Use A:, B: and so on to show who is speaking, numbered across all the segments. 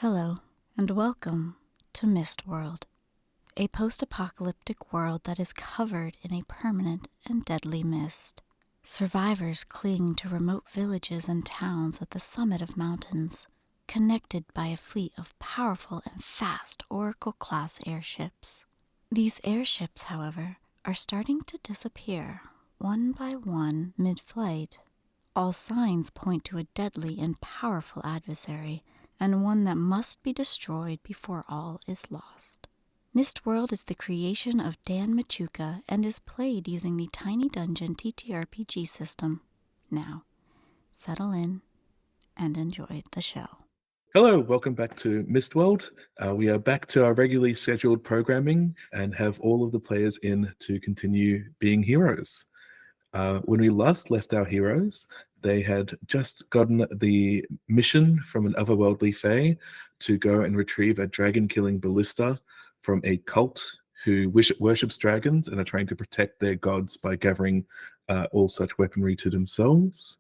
A: Hello, and welcome to Mistworld, a post-apocalyptic world that is covered in a permanent and deadly mist. Survivors cling to remote villages and towns at the summit of mountains, connected by a fleet of powerful and fast Oracle-class airships. These airships, however, are starting to disappear, one by one, mid-flight. All signs point to a deadly and powerful adversary, and one that must be destroyed before all is lost. Mistworld is the creation of Dan Machuca and is played using the Tiny Dungeon TTRPG system. Now, settle in and enjoy the show.
B: Hello, welcome back to Mistworld. We are back to our regularly scheduled programming and have all of the players in to continue being heroes. When we last left our heroes, they had just gotten the mission from an otherworldly fae to go and retrieve a dragon-killing ballista from a cult who worships dragons and are trying to protect their gods by gathering all such weaponry to themselves.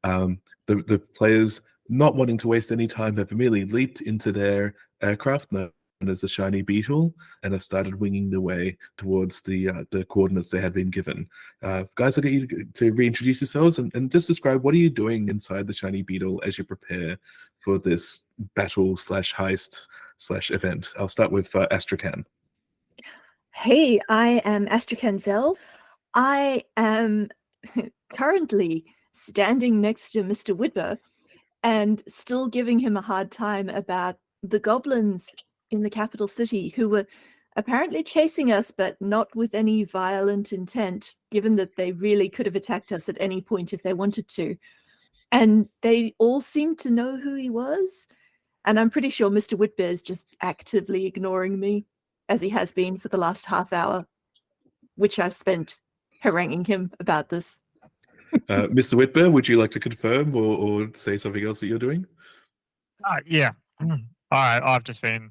B: The players, not wanting to waste any time, have immediately leaped into their aircraft known as the Shiny Beetle and have started winging their way towards the coordinates they had been given. Guys, I'll get you to reintroduce yourselves and just describe what are you doing inside the Shiny Beetle as you prepare for this battle / heist / event. I'll start with Astrakhan.
C: Hey, I am Astrakhan Zell. I am currently standing next to Mr. Whitber and still giving him a hard time about the goblins in the capital city who were apparently chasing us, but not with any violent intent, given that they really could have attacked us at any point if they wanted to. And they all seemed to know who he was. And I'm pretty sure Mr. Whitber is just actively ignoring me, as he has been for the last half hour, which I've spent haranguing him about this.
B: Mr. Whitber, would you like to confirm or say something else that you're doing?
D: Yeah. I've just been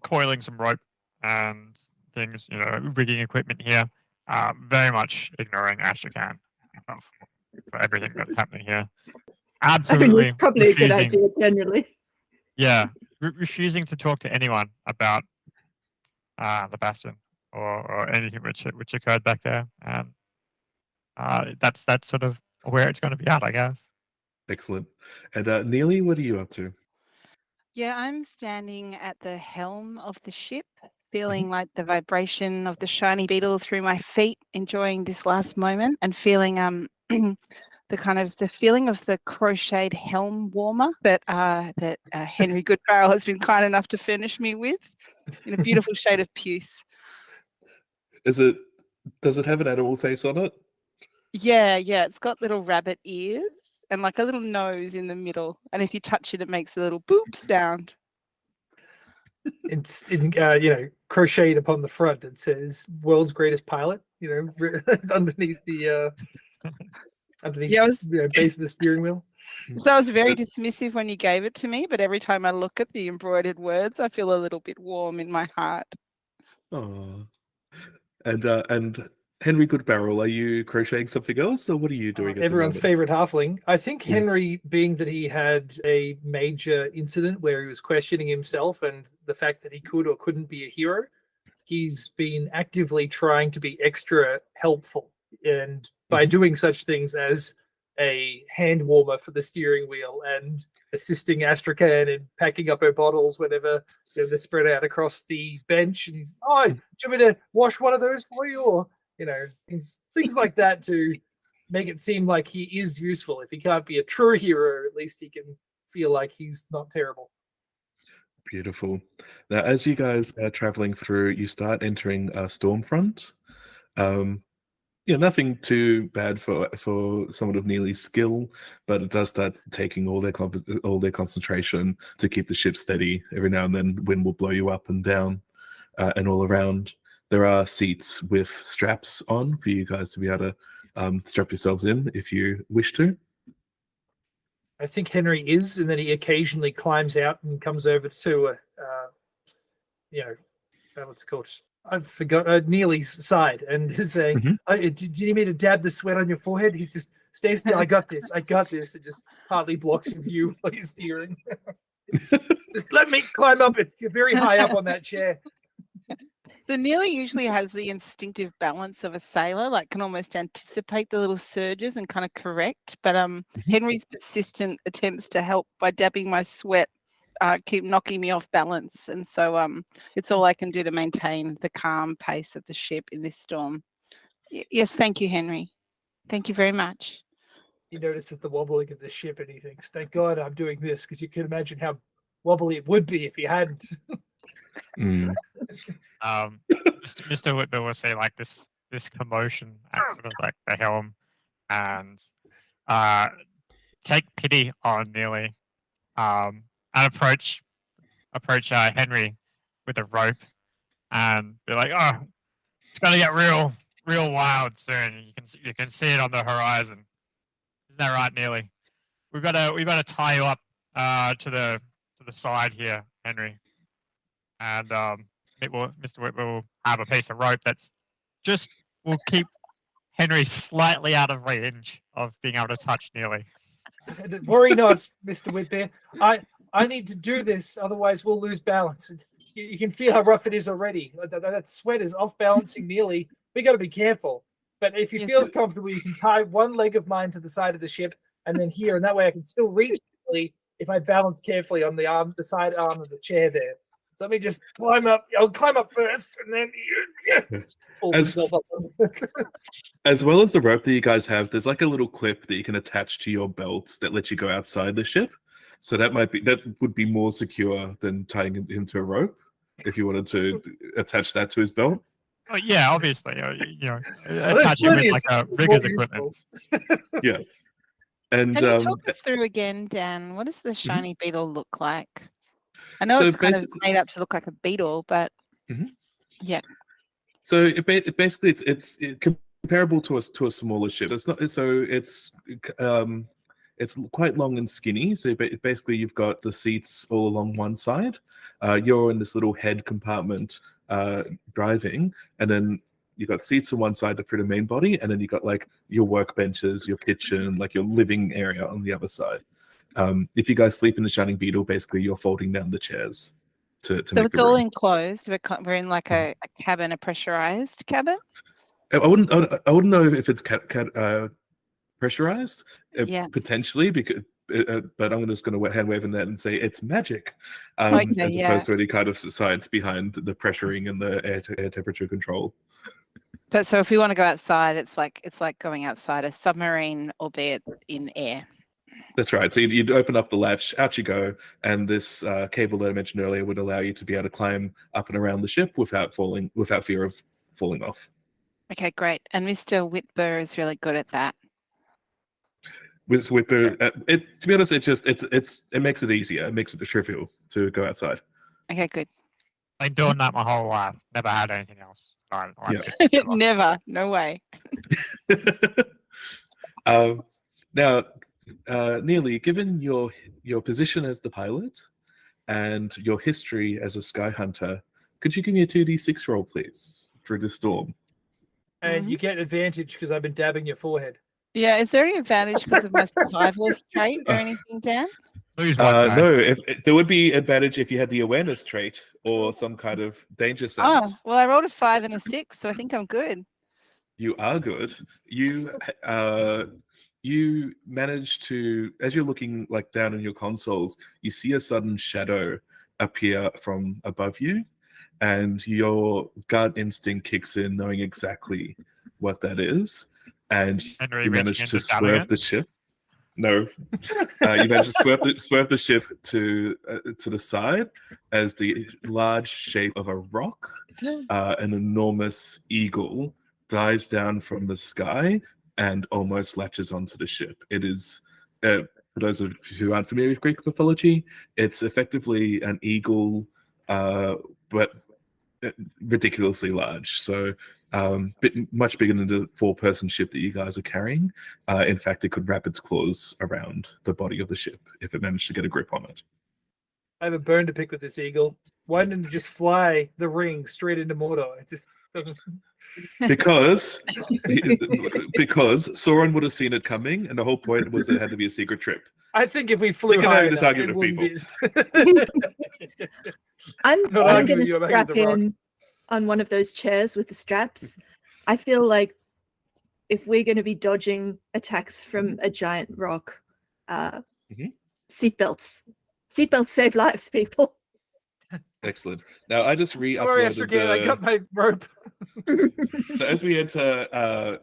D: coiling some rope and things, rigging equipment here. Very much ignoring Astrakhan for everything that's happening here. Absolutely.
C: It's probably a good idea generally.
D: Yeah, refusing to talk to anyone about the Bastion or anything which occurred back there. And that's sort of where it's going to be at, I guess.
B: Excellent. And Neely, what are you up to?
E: Yeah, I'm standing at the helm of the ship, feeling like the vibration of the Shiny Beetle through my feet, enjoying this last moment and feeling the feeling of the crocheted helm warmer that Henry Goodbarrel has been kind enough to furnish me with in a beautiful shade of puce.
B: Does it have an animal face on it?
E: Yeah, it's got little rabbit ears and like a little nose in the middle. And if you touch it, it makes a little boop sound.
F: It's crocheted upon the front. It says "World's Greatest Pilot." Underneath the base of the steering wheel.
E: So I was very dismissive when you gave it to me, but every time I look at the embroidered words, I feel a little bit warm in my heart.
B: Oh, and Henry Goodbarrel, are you crocheting something else, or what are you doing?
F: Everyone's favorite halfling. I think Henry, being that he had a major incident where he was questioning himself and the fact that he could or couldn't be a hero, he's been actively trying to be extra helpful, and by doing such things as a hand warmer for the steering wheel and assisting Astrakhan in packing up her bottles whenever they're spread out across the bench, and he's, do you want me to wash one of those for you, or things like that to make it seem like he is useful. If he can't be a true hero, at least he can feel like he's not terrible.
B: Beautiful. Now, as you guys are traveling through, you start entering Stormfront. Nothing too bad for someone of Neely's skill, but it does start taking all their concentration to keep the ship steady. Every now and then, wind will blow you up and down and all around. There are seats with straps on for you guys to be able to strap yourselves in if you wish to.
F: I think Henry is, and then he occasionally climbs out and comes over to what's it called? I forgot Neely's side, and is saying, do you need me to dab the sweat on your forehead? He just stays still. I got this. It just partly blocks your view while you're steering. Just let me climb up it. You're very high up on that chair.
E: So Neely usually has the instinctive balance of a sailor, like can almost anticipate the little surges and kind of correct. But Henry's persistent attempts to help by dabbing my sweat keep knocking me off balance. And so it's all I can do to maintain the calm pace of the ship in this storm. Yes, thank you, Henry. Thank you very much.
F: He notices the wobbling of the ship and he thinks, thank God I'm doing this, because you can imagine how wobbly it would be if he hadn't.
D: Mr. Whitmer will say like this commotion at sort of like the helm, and take pity on Neely, and approach Henry with a rope, and be like, oh, it's gonna get real wild soon. You can see it on the horizon. Isn't that right, Neely? We've got to tie you up to the side here, Henry, and Mr. Whitmer will have a piece of rope that's will keep Henry slightly out of range of being able to touch Neely.
F: Worry not, Mr. Whitbear. I need to do this, otherwise we'll lose balance. You can feel how rough it is already. That sweat is off balancing Neely. We got to be careful. But if he feels comfortable, you can tie one leg of mine to the side of the ship and then here, and that way I can still reach Neely if I balance carefully on the side arm of the chair there. So let me just climb up. I'll climb up first, and then
B: as well as the rope that you guys have, there's like a little clip that you can attach to your belts that lets you go outside the ship. So that would be more secure than tying him to a rope if you wanted to attach that to his belt.
D: Oh yeah, obviously, attach it with like a rigger's equipment.
B: Yeah. And
E: can you talk us through again, Dan? What does the shiny beetle look like? I know it's kind of made up to look like a beetle, but yeah.
B: So basically it's comparable to a smaller ship. So it's quite long and skinny. So basically you've got the seats all along one side. You're in this little head compartment driving, and then you've got seats on one side for the main body, and then you've got like your workbenches, your kitchen, like your living area on the other side. If you guys sleep in the Shining Beetle, basically you're folding down the chairs to
E: so
B: make
E: it's
B: the
E: all
B: room.
E: enclosed. We're in like a cabin, a pressurized cabin.
B: I wouldn't know if it's pressurized, potentially, because but I'm just going to hand wave in that and say it's magic, as opposed to any kind of science behind the pressuring and the air temperature control.
E: But so if we want to go outside, it's like going outside a submarine, albeit in air.
B: That's right. So you'd open up the latch, out you go, and this cable that I mentioned earlier would allow you to be able to climb up and around the ship without fear of falling off.
E: Okay, great. And Mr. Whitber is really good at that.
B: With Whitber, to be honest, it makes it easier. It makes it trivial to go outside.
E: Okay, good.
D: I've been doing that my whole life. Never had anything else.
E: Never. No way.
B: Now, Neely, given your position as the pilot and your history as a sky hunter, could you give me a 2d6 roll, please, through the storm?
F: And you get advantage because I've been dabbing your forehead.
E: Yeah, is there any advantage because of my survivalist trait or anything, Dan?
B: No, there would be advantage if you had the awareness trait or some kind of danger sense.
E: Oh, well, I rolled a 5 and a 6, so I think I'm good.
B: You are good. You manage to, as you're looking like down in your consoles, you see a sudden shadow appear from above you, and your gut instinct kicks in, knowing exactly what that is, and you manage to swerve the ship. No, you manage to swerve the ship to the side as the large shape of a rock, an enormous eagle, dives down from the sky and almost latches onto the ship. It is, for those of you who aren't familiar with Greek mythology, it's effectively an eagle, but ridiculously large. So much bigger than the 4-person ship that you guys are carrying. In fact, it could wrap its claws around the body of the ship if it managed to get a grip on it.
F: I have a bone to pick with this eagle. Why didn't it just fly the ring straight into Mordor? It just doesn't...
B: Because Sauron would have seen it coming, and the whole point was it had to be a secret trip.
F: I think if we flew
B: Second
F: high
B: hand, this
F: enough,
B: argument
F: it
B: of
F: wouldn't
B: people.
F: be.
C: I'm
F: not
C: going
F: arguing
C: to
F: you, I'm arguing
C: strap
F: with the rock.
C: in on one of those chairs with the straps. I feel like if we're going to be dodging attacks from a giant rock, seatbelts save lives, people.
B: Excellent. Now I just
F: Sorry,
B: re-uploaded
F: Astragan, I got my rope.
B: So as we enter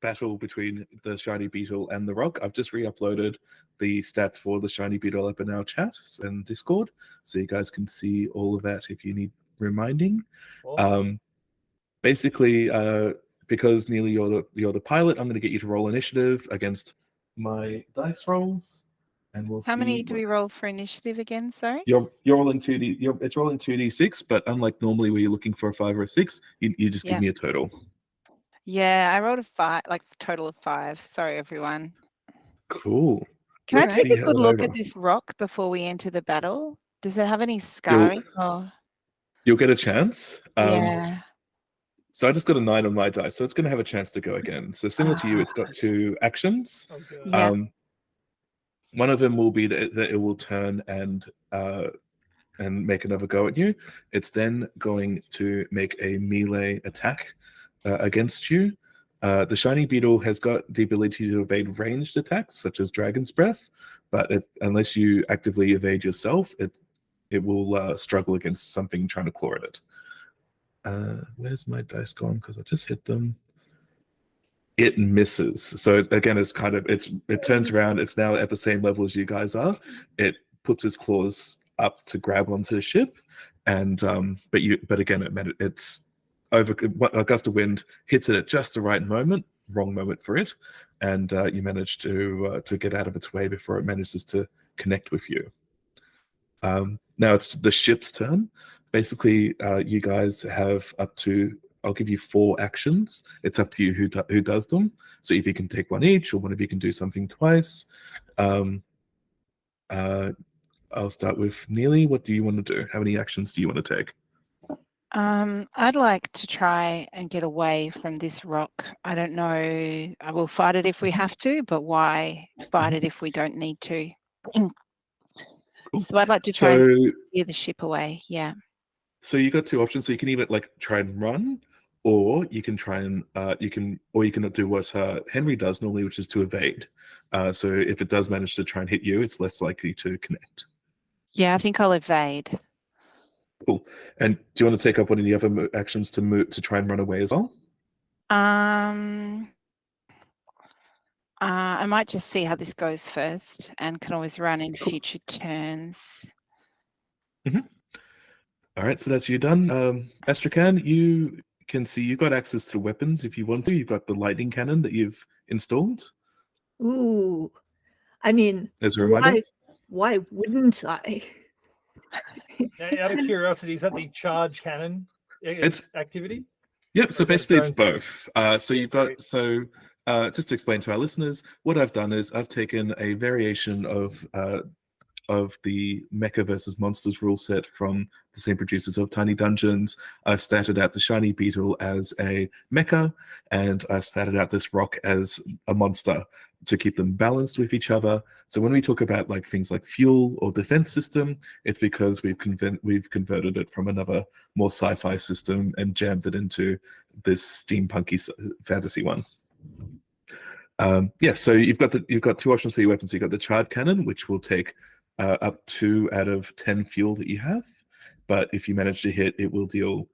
B: battle between the shiny beetle and the rock, I've just re-uploaded the stats for the shiny beetle up in our chat and Discord, so you guys can see all of that if you need reminding.
F: Awesome.
B: Basically, because Neely, you're the pilot, I'm going to get you to roll initiative against my dice rolls, and we'll
E: How
B: see.
E: many do we roll for initiative again? Sorry.
B: You're rolling 2d. It's rolling 2d6, but unlike normally where you're looking for a 5 or a 6, you just give me a total.
E: Yeah, I rolled a 5, like total of 5. Sorry, everyone.
B: Cool.
E: Can
B: Let's
E: I take
B: see
E: a
B: how
E: good
B: it
E: look
B: over.
E: at this rock before we enter the battle? Does it have any scarring?
B: You'll get a chance.
E: Yeah.
B: So I just got a 9 on my dice, so it's going to have a chance to go again. So similar to you, it's got 2 actions.
F: Oh, God.
E: Yeah.
B: One of them will be that it will turn and make another go at you. It's then going to make a melee attack against you. The shiny beetle has got the ability to evade ranged attacks, such as Dragon's Breath, but unless you actively evade yourself, it will struggle against something trying to claw at it. Where's my dice gone? Because I just hit them. It misses. So again, it's kind of it turns around. It's now at the same level as you guys are. It puts its claws up to grab onto the ship, and but again, it's over. A gust of wind hits it at just the right moment. Wrong moment for it, and you manage to get out of its way before it manages to connect with you. Now it's the ship's turn. Basically, you guys have up to, I'll give you 4 actions. It's up to you who does them. So if you can take one each, or one of you can do something twice. I'll start with Neely. What do you want to do? How many actions do you want to take?
E: I'd like to try and get away from this rock. I don't know. I will fight it if we have to, but why fight it if we don't need to?
B: Cool.
E: So I'd like to try and steer the ship away. Yeah.
B: So you got 2 options. So you can either try and run, or you can try and you can do what Henry does normally, which is to evade. So if it does manage to try and hit you, it's less likely to connect.
E: Yeah, I think I'll evade.
B: Cool. And do you want to take up one of the other actions to try and run away as well?
E: I might just see how this goes first, and can always run in future turns.
B: All right, so that's you done. Astrakan, you can see you've got access to weapons if you want to. You've got the lightning cannon that you've installed.
C: Ooh, I mean,
B: As a reminder,
C: why wouldn't I?
F: Out of curiosity, is that the charge cannon activity?
B: Yep. So basically, it's both. So you've got
F: Great.
B: just to explain to our listeners, what I've done is I've taken a variation of the Mecha versus Monsters rule set from the same producers of Tiny Dungeons. I started out the shiny beetle as a mecha, and I started out this rock as a monster to keep them balanced with each other. So when we talk about things like fuel or defense system, it's because we've converted it from another more sci-fi system and jammed it into this steampunky fantasy one. So you've got 2 options for your weapons. So you've got the charge cannon, which will take up 2 out of 10 fuel that you have, but if you manage to hit, it will deal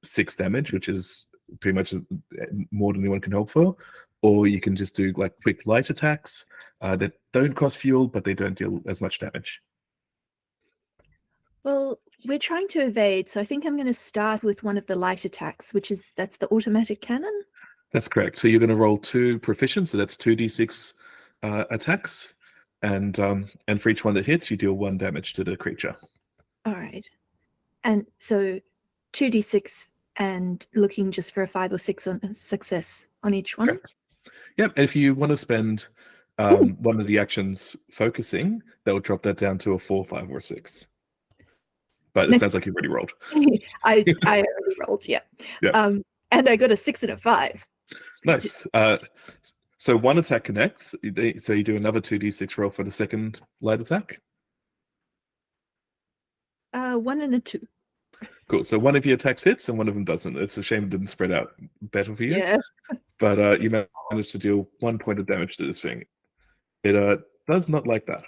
B: 6 damage, which is pretty much more than anyone can hope for. Or you can just do quick light attacks that don't cost fuel, but they don't deal as much damage.
C: Well, we're trying to evade, so I think I'm going to start with one of the light attacks, that's the automatic cannon.
B: That's correct. So you're going to roll 2 proficient, so that's 2d6 attacks. And for each one that hits, you deal 1 damage to the creature.
C: All right. And so 2d6 and looking just for a 5 or 6 on success on each one.
B: Correct. Yep. And if you want to spend one of the actions focusing, that will drop that down to a 4, 5, or 6. But it sounds like you've already rolled.
C: I already rolled, yeah.
B: Yeah.
C: And I got a 6 and a 5.
B: Nice. So one attack connects. So you do another 2d6 roll for the second light attack.
C: 1 and a 2.
B: Cool. So one of your attacks hits and one of them doesn't. It's a shame it didn't spread out better for you.
C: Yeah.
B: But you managed to deal 1 point of damage to this thing. It does not like that.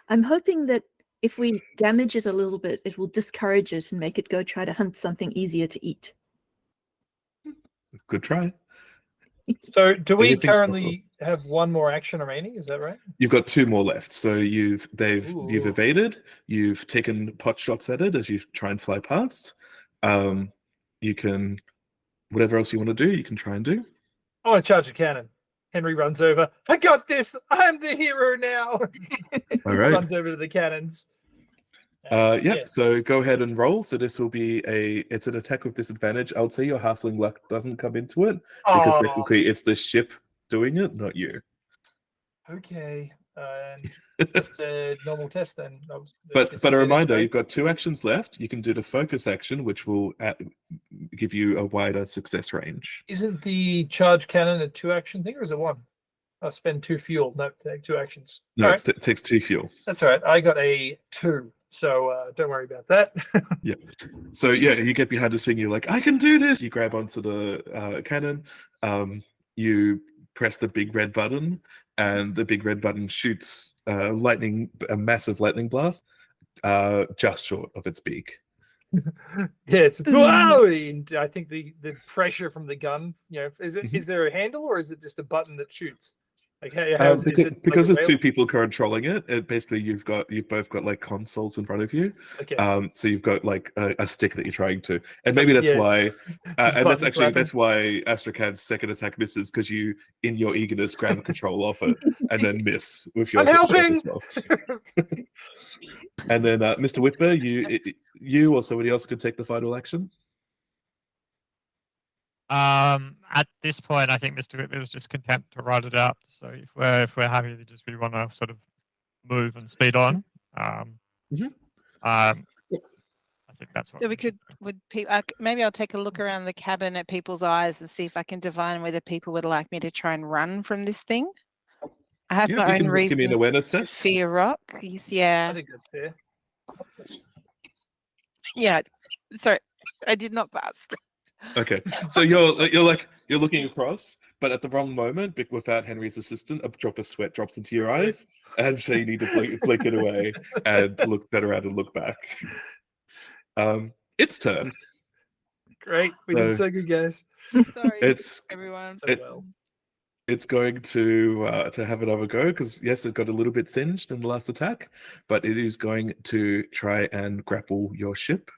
C: I'm hoping that if we damage it a little bit, it will discourage it and make it go try to hunt something easier to eat.
B: Good try.
F: So do we
B: Anything's
F: currently have one more action remaining? Is that right?
B: You've got 2 more left. So you've
F: Ooh.
B: evaded. You've taken pot shots at it as you try and fly past. You can whatever else you want to do, you can try and do.
F: I want to charge a cannon. Henry runs over. I got this. I'm the hero now.
B: All right.
F: Runs over to the cannons.
B: Yeah. So go ahead and roll. So this will be it's an attack with disadvantage. I would say your halfling luck doesn't come into it because technically it's the ship doing it, not you.
F: Okay. Just a normal test then.
B: But a reminder, you've got 2 actions left. You can do the focus action, which will give you a wider success range.
F: Isn't the charge cannon a 2 action thing, or is it 1? I'll spend 2 fuel. No, take 2 actions.
B: No,
F: All
B: it takes 2 fuel.
F: That's all right. I got a 2, so don't worry about that.
B: Yeah. So yeah, you get behind this thing. You're like, I can do this. You grab onto the cannon. You press the big red button, and the big red button shoots a massive lightning blast, just short of its beak.
F: Yeah, it's wow! And I think the pressure from the gun, is there a handle or is it just a button that shoots? Like,
B: because there's 2 people controlling it. Basically, you've both got like consoles in front of you.
F: Okay.
B: So you've got like a stick that you're trying to, and maybe that's why. And that's why Astrakhan's second attack misses, because you, in your eagerness, grab a control off it and then miss with your.
F: I'm helping.
B: As well. And then, Mr. Whitber, you or somebody else could take the final action.
D: At this point, I think Mr. Whitmer is just content to ride it out. So if we're happy, we just really want to sort of move and speed on. I think that's what.
E: So maybe I'll take a look around the cabin at people's eyes and see if I can divine whether people would like me to try and run from this thing. I have my own reason.
B: Give me an awareness
E: to
B: test.
E: fear rock. Yeah.
F: I think that's fair.
E: Yeah. Sorry, I did not pass.
B: Okay, so you're looking across, but at the wrong moment, without Henry's assistant, a drop of sweat drops into your eyes, and so you need to blink it away and look around and look back. Its turn.
F: Great, we did so good, guys.
E: Sorry, everyone.
B: It's going to have another go because yes, it got a little bit singed in the last attack, but it is going to try and grapple your ship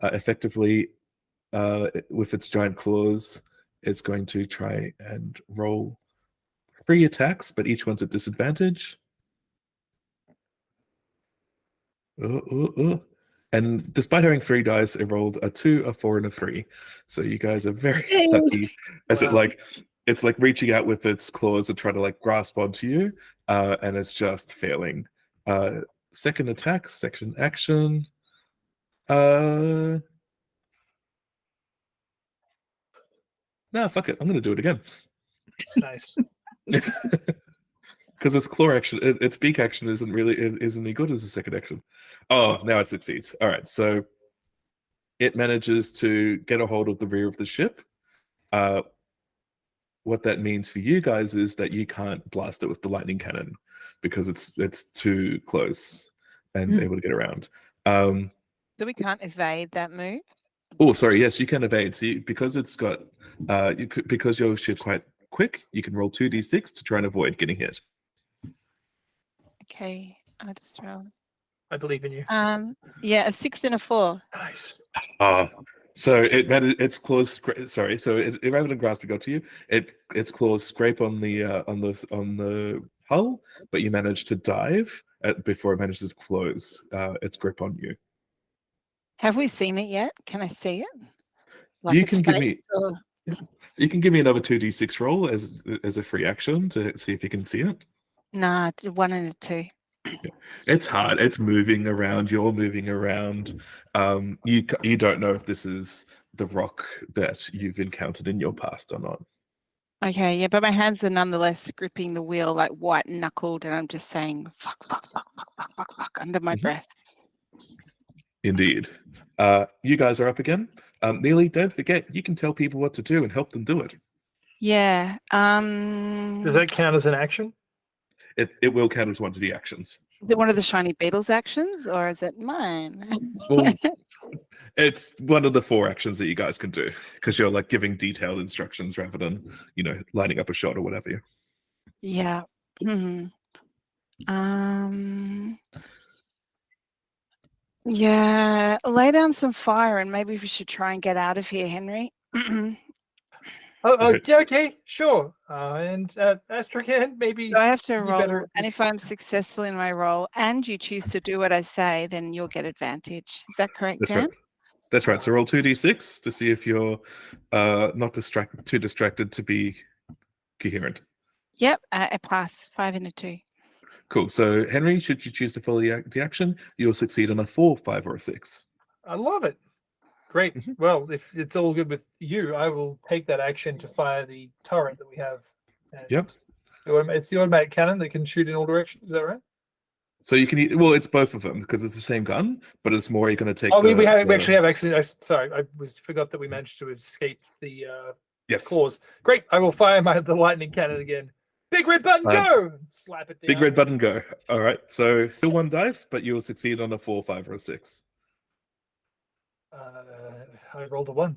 B: effectively. With its giant claws, it's going to try and roll 3 attacks, but each one's at disadvantage. And despite having 3 dice, it rolled a 2, a 4, and a 3. So you guys are very lucky. As it's like reaching out with its claws and trying to like grasp onto you, and it's just failing. Second attack, section action. No, fuck it. I'm going to do it again.
F: Nice.
B: Because its claw action, its beak action isn't any good as a second action. Oh, now it succeeds. All right, so it manages to get a hold of the rear of the ship. What that means for you guys is that you can't blast it with the lightning cannon because it's too close and able to get around.
E: So we can't evade that move?
B: Oh, sorry. Yes, you can evade. So because it's got, because your ship's quite quick, you can roll 2d6 to try and avoid getting hit.
E: Okay, I just roll.
F: I believe in you.
E: Yeah, a 6 and a 4.
F: Nice.
B: So its claws. Sorry. So rather than grasping onto you, its claws scrape on the hull, but you manage to dive before it manages to close its grip on you.
E: Have we seen it yet? Can I see it?
B: Like you can give me. Or... You can give me another 2d6 roll as a free action to see if you can see it.
E: Nah, 1 and a 2.
B: Yeah. It's hard. It's moving around. You're moving around. You don't know if this is the rock that you've encountered in your past or not.
E: Okay, yeah, but my hands are nonetheless gripping the wheel like white knuckled, and I'm just saying fuck, fuck, fuck, fuck, fuck, fuck, fuck under my breath.
B: Indeed. You guys are up again. Neely, don't forget, you can tell people what to do and help them do it.
E: Yeah.
F: Does that count as an action?
B: It will count as one of the actions.
E: Is it one of the shiny beetles actions, or is it mine?
B: Well, it's one of the 4 actions that you guys can do because you're like giving detailed instructions rather than, you know, lining up a shot or whatever.
E: Yeah. Yeah. Lay down some fire, and maybe we should try and get out of here, Henry.
F: Yeah, okay, sure. And Astrakhan, maybe
E: So I have to
F: you
E: roll,
F: better
E: and if I'm successful in my roll, and you choose to do what I say, then you'll get advantage. Is that correct,
B: That's
E: Dan?
B: right. That's right. So roll 2d6 to see if you're not too distracted to be coherent.
E: Yep, I pass 5 and a 2.
B: Cool. So Henry, should you choose to follow the action, you'll succeed on a 4, 5, or a 6.
F: I love it. Great. Well, if it's all good with you, I will take that action to fire the turret that we have. And
B: Yep.
F: It's the automatic cannon that can shoot in all directions. Is that right?
B: So you can well, it's both of them because it's the same gun, but it's more you're going to take.
F: Oh, we actually have actually. Sorry, I forgot that we managed to escape the
B: yes
F: claws. Great. I will fire the lightning cannon again. Big red button, go! Slap it down.
B: Big red button, go. All right. So still 1 dice, but you'll succeed on a 4, 5, or a 6.
F: I rolled a 1.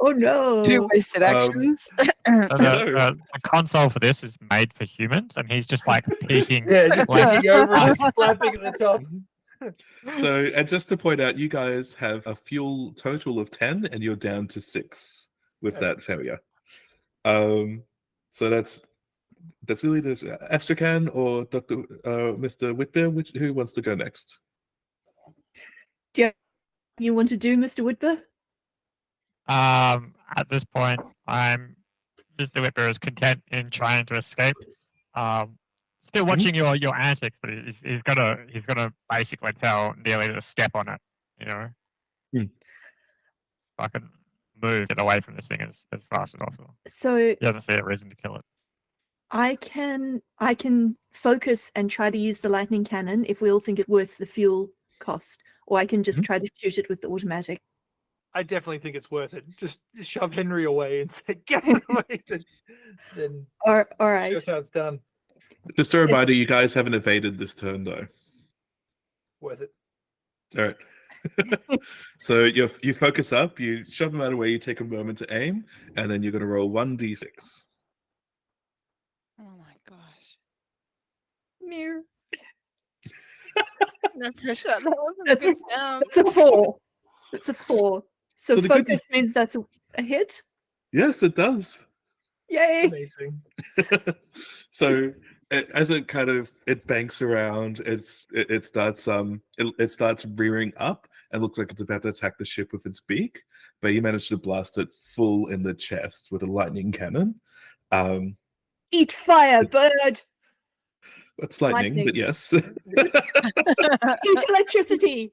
C: Oh no!
E: 2 wasted actions.
D: The console for this is made for humans, and he's just like peeking.
F: Yeah, just
D: like,
F: peeking over and just slapping at the top.
B: So, and just to point out, you guys have a fuel total of 10, and you're down to 6 with that failure. So that's really this. Astrakhan or Mr. Whitbeer, who wants to go next?
C: You want to do, Mr. Whitber?
D: At this point, Mr. Whitbeer is content in trying to escape. Still watching your antics, but he's gonna basically tell Neely to step on it, you know. I can move it away from this thing as fast as possible.
C: So
D: He doesn't see a reason to kill it.
C: I can focus and try to use the lightning cannon if we all think it's worth the fuel cost, or I can just try to shoot it with the automatic.
F: I definitely think it's worth it. Just shove Henry away and say, "Get out of the way." Then
C: All right.
F: show us how it's done.
B: Just a reminder, you guys haven't evaded this turn though.
F: Worth it.
B: All right. So you focus up, you shove them out of the way, you take a moment to aim, and then you're going to roll 1d6.
E: Oh my gosh.
C: Mirror.
E: No pressure. That wasn't a good sound.
C: It's a 4. It's a 4. So
B: the good
C: focus means that's a hit.
B: Yes, it does.
C: Yay!
F: Amazing.
B: So as it banks around, it starts rearing up and looks like it's about to attack the ship with its beak, but you manage to blast it full in the chest with a lightning cannon.
C: Eat fire, bird!
B: It's lightning, but yes.
C: Eat electricity!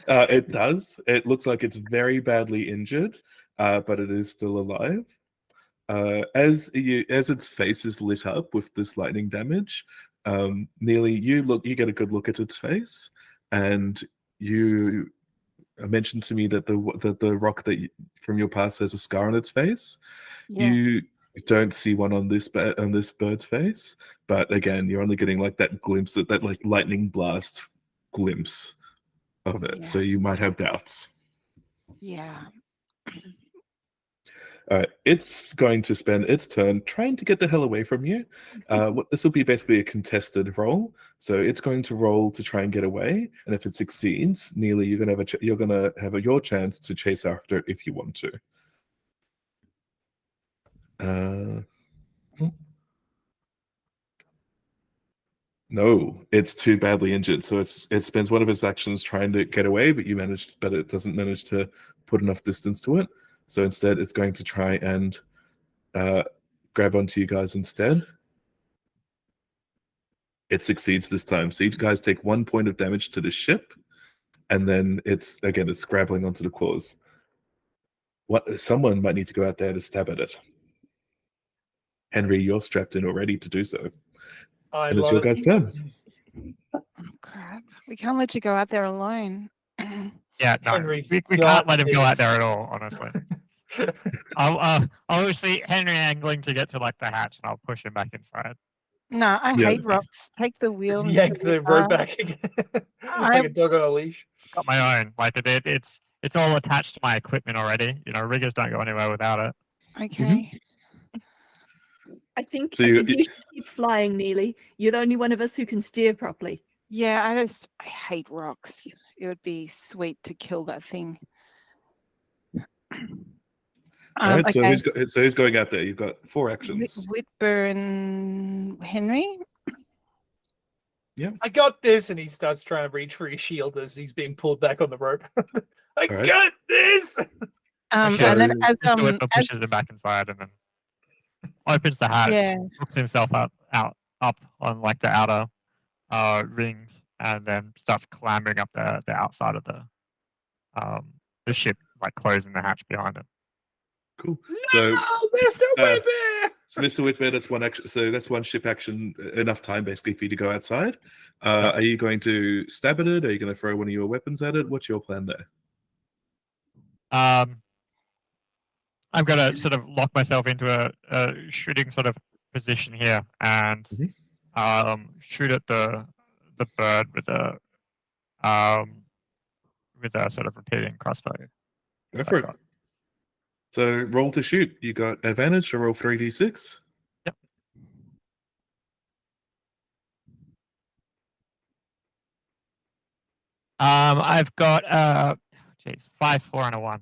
B: It does. It looks like it's very badly injured, but it is still alive. As its face is lit up with this lightning damage, Neely, you get a good look at its face, and you mentioned to me that the rock from your past has a scar on its face.
E: Yeah.
B: You don't see one on this bird's face, but again, you're only getting like that glimpse, that like lightning blast glimpse of it. So you might have doubts.
E: Yeah.
B: It's going to spend its turn trying to get the hell away from you. This will be basically a contested roll, so it's going to roll to try and get away. And if it succeeds, Neely, you're gonna have your chance to chase after it if you want to. No, it's too badly injured, so it spends one of its actions trying to get away, but it doesn't manage to put enough distance to it. So instead, it's going to try and grab onto you guys instead. It succeeds this time. So you guys take 1 point of damage to the ship, and then it's scrabbling onto the claws. Someone might need to go out there to stab at it. Henry, you're strapped in already to do so. And it's your guys' turn.
E: Oh, crap. We can't let you go out there alone.
D: Yeah, no,
F: Henry's
D: we
F: got
D: can't let him go out
F: this.
D: there at all, honestly. I'll see Henry angling to get to like the hatch, and I'll push him back inside.
E: No, I
B: Yeah.
E: hate rocks. Take the wheel. Mr.
F: Yank the
E: Whitbar.
F: rope back again. Like a dog on a leash.
D: Got my own. Like it's all attached to my equipment already. You know, riggers don't go anywhere without it.
E: Okay.
C: I think,
B: So
C: I
B: you-
C: think you should keep flying, Neely. You're the only one of us who can steer properly.
E: Yeah, I hate rocks. It would be sweet to kill that thing.
B: All right, so
E: Okay.
B: who's going out there? You've got 4 actions.
E: Whitber and Henry.
F: I got this, and he starts trying to reach for his shield as he's being pulled back on the rope. I
B: All right.
F: got this.
E: And then as
D: Mr. Whitber pushes him back inside and then opens the hatch,
E: yeah,
D: hooks himself up on like the outer rings, and then starts clambering up the outside of the ship, like closing the hatch behind him.
B: Cool.
F: No, Mr. Whitbear!
B: So Mr. Whitbear, that's one action. So that's one ship action. Enough time basically for you to go outside. Are you going to stab at it? Are you going to throw one of your weapons at it? What's your plan there?
D: I'm going to sort of lock myself into a shooting sort of position here and shoot at the bird with a sort of repeating crossbow.
B: Go for it. So roll to shoot. You got advantage to roll 3d6.
D: Yep. I've got 5, 4, and a 1.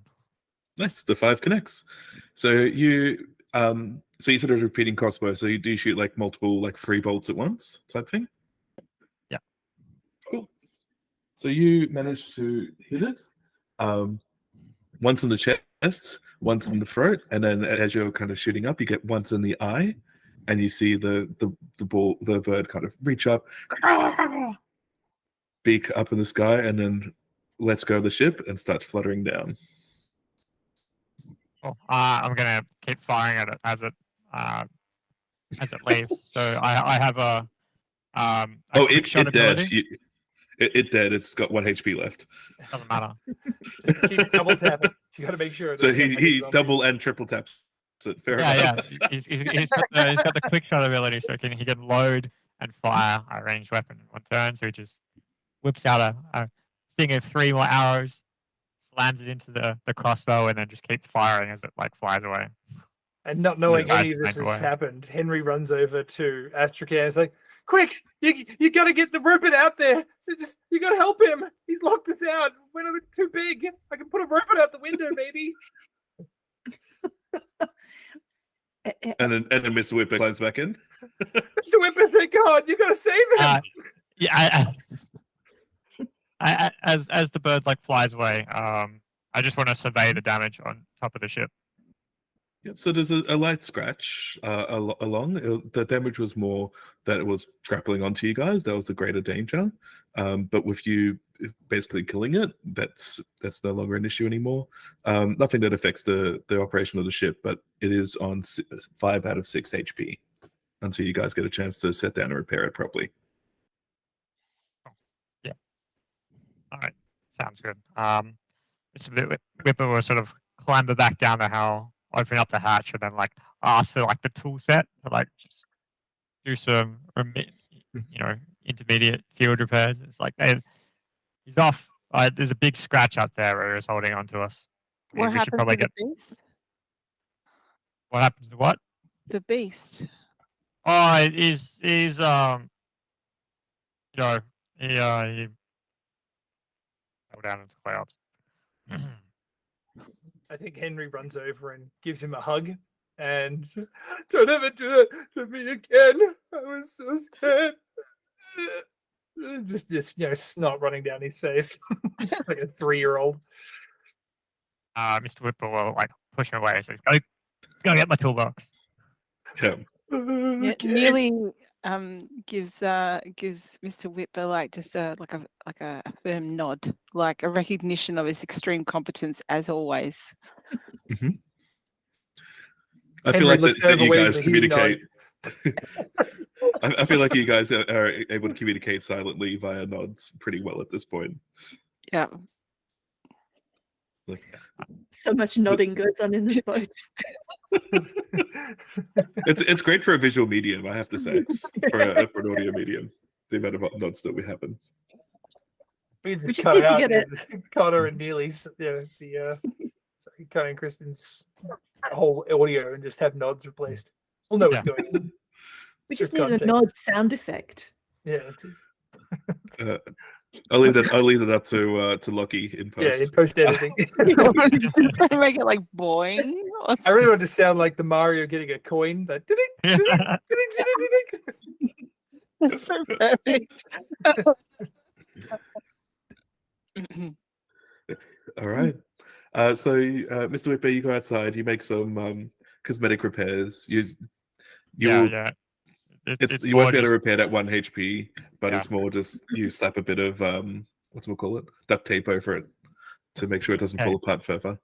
B: Nice. The 5 connects. So you sort of repeating crossbow. So you do shoot like multiple, like 3 bolts at once type thing.
D: Yeah.
B: Cool. So you manage to hit it. Once in the chest, once in the throat, and then as you're kind of shooting up, you get once in the eye, and you see the bird kind of reach up, beak up in the sky, and then lets go of the ship and starts fluttering down.
D: Cool. I'm gonna keep firing at it as it leaves. So I have a quick shot ability.
B: It dead. It's got 1 HP left.
D: Doesn't matter.
F: Keep double tapping. You got to make sure.
B: So he double and triple taps it. Fair enough.
D: Yeah. He's got the quick shot ability, so he can load and fire a ranged weapon in one turn. So he just whips out a thing of 3 more arrows, slams it into the crossbow, and then just keeps firing as it like flies away.
F: And not knowing
D: Yeah,
F: any of this has happened, Henry runs over to Astrakhan and is like, "Quick, you got to get the ribbon out there. So you got to help him. He's locked us out. We're not too big. I can put a ribbon out the window, maybe."
B: And then Mr. Whipper climbs back in.
F: Mr. Whipper, thank God, you got to save him.
D: As the bird like flies away, I just want to survey the damage on top of the ship.
B: Yep. So there's a light scratch along. The damage was more that it was grappling onto you guys. That was the greater danger. But with you basically killing it, that's no longer an issue anymore. Nothing that affects the operation of the ship, but it is on 5 out of 6 HP until you guys get a chance to set down and repair it properly.
D: Yeah. All right. Sounds good. It's a bit Whipper will sort of clamber back down the hull, open up the hatch, and then like ask for like the tool set to like just do some intermediate field repairs. It's like he's off. There's a big scratch up there where he's holding on to us.
E: What
D: We should probably
E: happened to the beast?
D: What happens to what?
E: The beast.
D: Oh, he's he fell down into clouds.
F: I think Henry runs over and gives him a hug and says, "Don't ever do that to me again. I was so scared." Just snot running down his face like a 3-year-old.
D: Mr. Whipple will like push him away, so he's gotta get my toolbox.
B: Yeah.
E: Yeah, Neely gives Mr. Whitber like just a firm nod, like a recognition of his extreme competence as always.
B: I feel
F: Henry
B: like
F: looks
B: that
F: over
B: you
F: waving
B: guys
F: his
B: communicate. I feel like you guys are able to communicate silently via nods pretty well at this point.
E: Yeah.
B: Like,
C: So much nodding goes on in this boat.
B: it's great for a visual medium, I have to say, for an audio medium. The amount of nods that we happen.
F: We
C: We just
F: cut
C: need to
F: out
C: get it.
F: Connor and Neely's sorry, Connor and Kristen's whole audio and just have nods replaced. We'll know what's going on.
C: We just
F: Good
C: need a
F: context.
C: nod sound effect.
F: Yeah, that's it.
B: I'll leave that up to Lockie in post.
F: Yeah, in post editing.
E: Make it like boing.
F: I really want to sound like the Mario getting a coin. That
E: That's so perfect.
B: All right. So, Mr. Whitby, you go outside. You make some cosmetic repairs. You won't be able to repair that 1 HP, but it's more just you slap a bit of duct tape over it to make sure it doesn't fall apart further.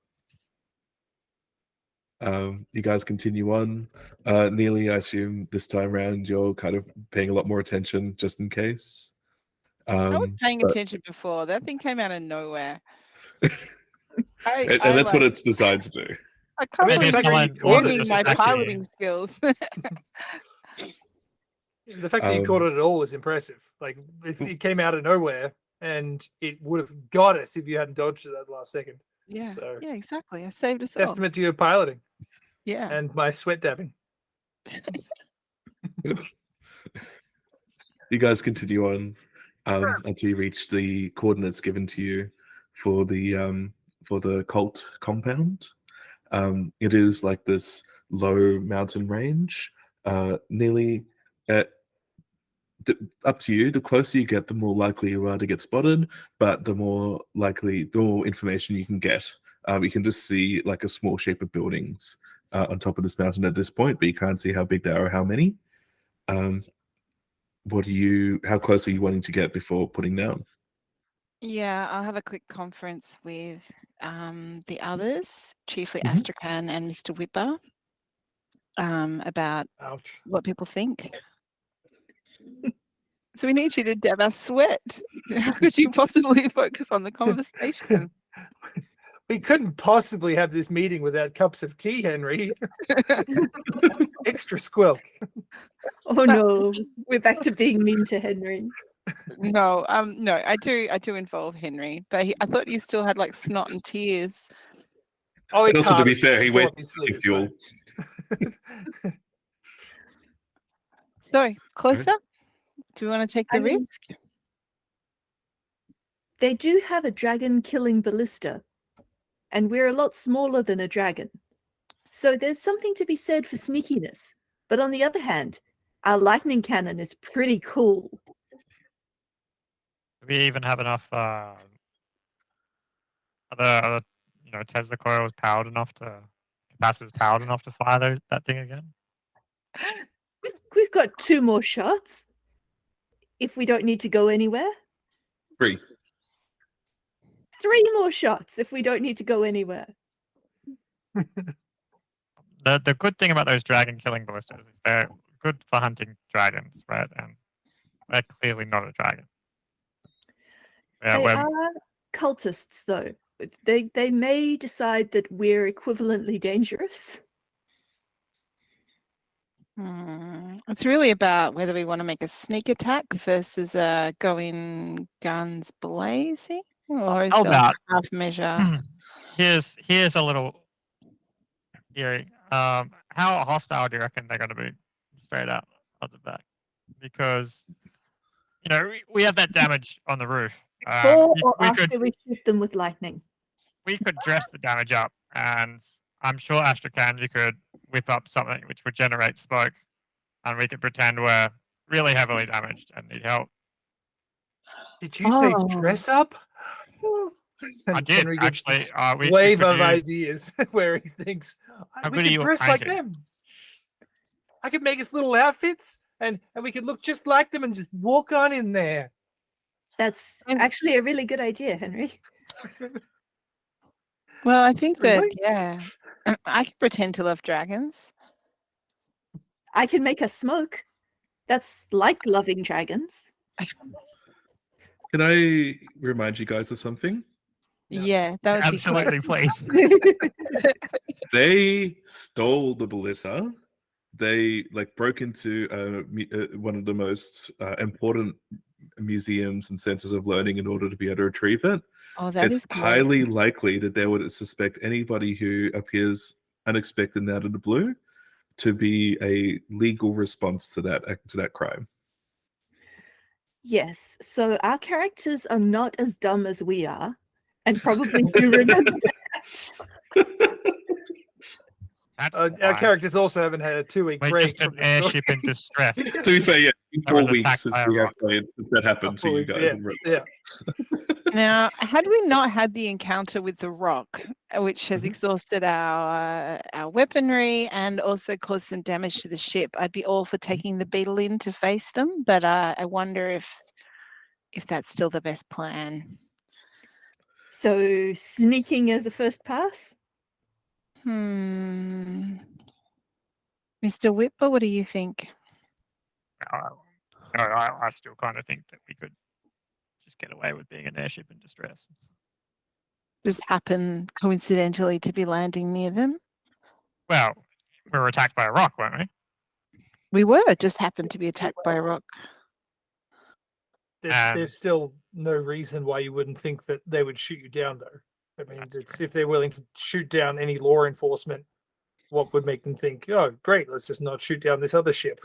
B: You guys continue on. Neely, I assume this time around you're kind of paying a lot more attention just in case.
E: I was paying attention before. That thing came out of nowhere.
B: And that's what it's designed to do.
E: I can't
D: Maybe
E: believe
D: someone
E: I'm
D: wasn't
E: using
D: just
E: my
D: attacking you.
E: piloting skills.
F: The fact that you caught it at all was impressive. Like, if it came out of nowhere, and it would have got us if you hadn't dodged it at the last second.
E: Yeah,
F: So,
E: yeah, exactly. I saved us all.
F: testament to your piloting.
E: Yeah.
F: And my sweat dabbing.
B: You guys continue on until you reach the coordinates given to you for the cult compound. It is like this low mountain range. Nearly up to you. The closer you get, the more likely you are to get spotted, but the more information you can get. You can just see like a small shape of buildings on top of this mountain at this point, but you can't see how big they are or how many. How close are you wanting to get before putting down?
E: Yeah, I'll have a quick conference with the others, chiefly
B: Mhm.
E: Astrakhan and Mr. Whipper, about what people think. So we need you to dab our sweat. How could you possibly focus on the conversation?
F: We couldn't possibly have this meeting without cups of tea, Henry. Extra squilk.
C: Oh no, we're back to being mean to Henry.
E: No, I do involve Henry, but I thought you still had like snot and tears.
F: Oh, it's
B: And also, to be
F: hard.
B: fair, he
F: It's
B: went
F: obviously,
B: to
F: it's
B: fuel.
F: fine.
E: So closer. Do we want to take the
C: mean,
E: risk?
C: They do have a dragon killing ballista, and we're a lot smaller than a dragon. So there's something to be said for sneakiness. But on the other hand, our lightning cannon is pretty cool.
D: Do we even have enough other Tesla coils powered enough capacitors powered enough to fire that thing again?
C: We've got 2 more shots. If we don't need to go anywhere.
B: 3.
C: 3 more shots if we don't need to go anywhere.
D: The good thing about those dragon killing ballistas is they're good for hunting dragons, right? And they're clearly not a dragon. Yeah,
C: They are cultists, though. They may decide that we're equivalently dangerous.
E: It's really about whether we want to make a sneak attack versus go in guns blazing, or is it like half measure?
D: Here's a little theory. How hostile do you reckon they're going to be straight out of the back? Because we have that damage on the roof.
C: Before or after we shoot them with lightning?
D: We could dress the damage up, and I'm sure Astrakhan, you could whip up something which would generate smoke, and we could pretend we're really heavily damaged and need help.
F: Did you say dress up?
D: I did,
F: Henry gets
D: actually.
F: this wave of ideas where he thinks, we could dress like them. I could make us little outfits, and we could look just like them and just walk on in there.
C: That's
E: And-
C: actually a really good idea, Henry.
E: Well, I think that,
F: Really?
E: yeah, I can pretend to love dragons.
C: I can make us smoke. That's like loving dragons.
B: Can I remind you guys of something?
F: No.
E: Yeah, that would be
D: Absolutely,
E: great.
D: please.
B: They stole the ballista. They like broke into one of the most important museums and centers of learning in order to be able to retrieve it.
E: Oh, that
B: It's
E: is great.
B: highly likely that they would suspect anybody who appears unexpected and out of the blue to be a legal response to that crime.
C: Yes, so our characters are not as dumb as we are, and probably do remember that.
D: That's
F: Our
D: fine.
F: characters also haven't had a 2-week
D: We're
F: break
D: just
F: from
D: an
F: the story.
D: airship in distress.
B: To be fair, yeah, in
D: That was
B: 4 weeks
D: attacked
B: since
D: by a
B: we have
D: rock.
B: played, since that happened to you guys. In real life.
E: Now, had we not had the encounter with the rock, which has
B: Mhm.
E: exhausted our weaponry and also caused some damage to the ship, I'd be all for taking the beetle in to face them. But I wonder if that's still the best plan.
C: So sneaking as a first pass?
E: Mr. Whipper, what do you think?
D: I still kind of think that we could just get away with being an airship in distress.
E: Just happen coincidentally to be landing near them?
D: Well, we were attacked by a rock, weren't we?
E: We were, just happened to be attacked by a rock.
F: There's still no reason why you wouldn't think that they would shoot you down, though. I mean, if they're willing to shoot down any law enforcement, what would make them think, oh, great, let's just not shoot down this other ship?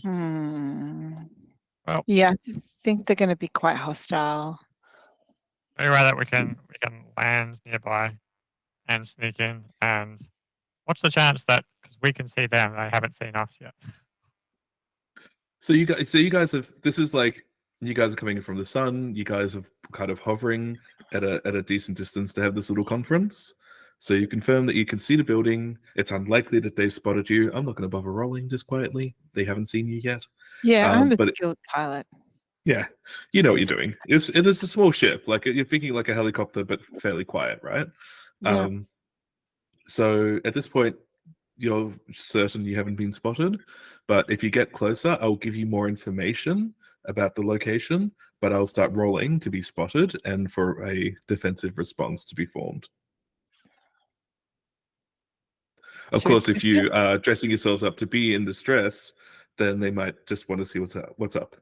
D: Well,
E: yeah, I think they're going to be quite hostile.
D: anyway, that we can land nearby and sneak in. And what's the chance that because we can see them, they haven't seen us yet?
B: So you guys have. This is like you guys are coming in from the sun. You guys are kind of hovering at a decent distance to have this little conference. So you confirm that you can see the building. It's unlikely that they've spotted you. I'm not going to bother rolling just quietly. They haven't seen you yet.
E: Yeah, I'm a
B: but
E: skilled pilot.
B: Yeah, you know what you're doing. It is a small ship. Like you're thinking like a helicopter, but fairly quiet, right?
E: Yeah.
B: So at this point, you're certain you haven't been spotted. But if you get closer, I'll give you more information about the location. But I'll start rolling to be spotted and for a defensive response to be formed. Of course, if you are dressing yourselves up to be in distress, then they might just want to see what's up.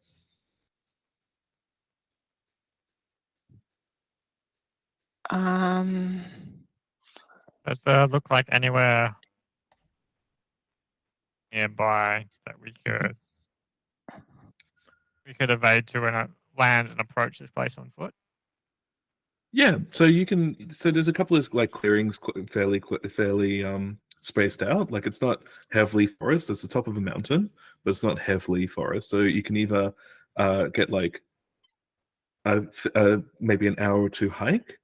D: Does there look like anywhere nearby that we could evade to and land and approach this place on foot?
B: Yeah, so you can. So there's a couple of like clearings, fairly spaced out. Like it's not heavily forest. It's the top of a mountain, but it's not heavily forest. So you can either get like maybe an hour or two hike.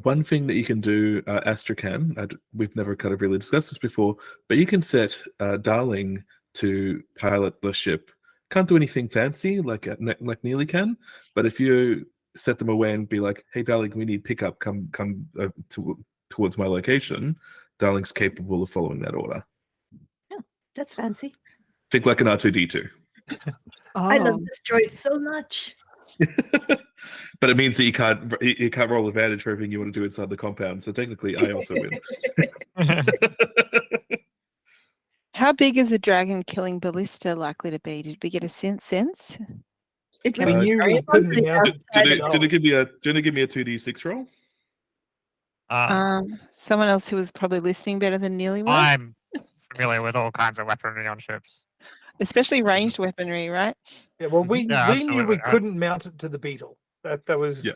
B: One thing that you can do, Astra can, we've never kind of really discussed this before, but you can set Darling to pilot the ship. Can't do anything fancy like Neely can, but if you set them away and be like, "Hey, Darling, we need pickup. Come towards my location," Darling's capable of following that order.
C: Yeah, that's fancy.
B: Think like an R2D2.
C: I love this droid so much.
B: But it means that you can't roll advantage for everything you want to do inside the compound. So technically, I also win.
E: How big is a dragon killing ballista likely to be? Did we get a sense?
C: It
F: We knew we couldn't mount it.
B: Did it give me a 2d6 roll?
E: Someone else who was probably listening better than Neely was.
D: I'm familiar with all kinds of weaponry on ships.
E: Especially ranged weaponry, right?
F: Yeah, well, we knew
D: absolutely.
F: we couldn't mount it to the beetle. That was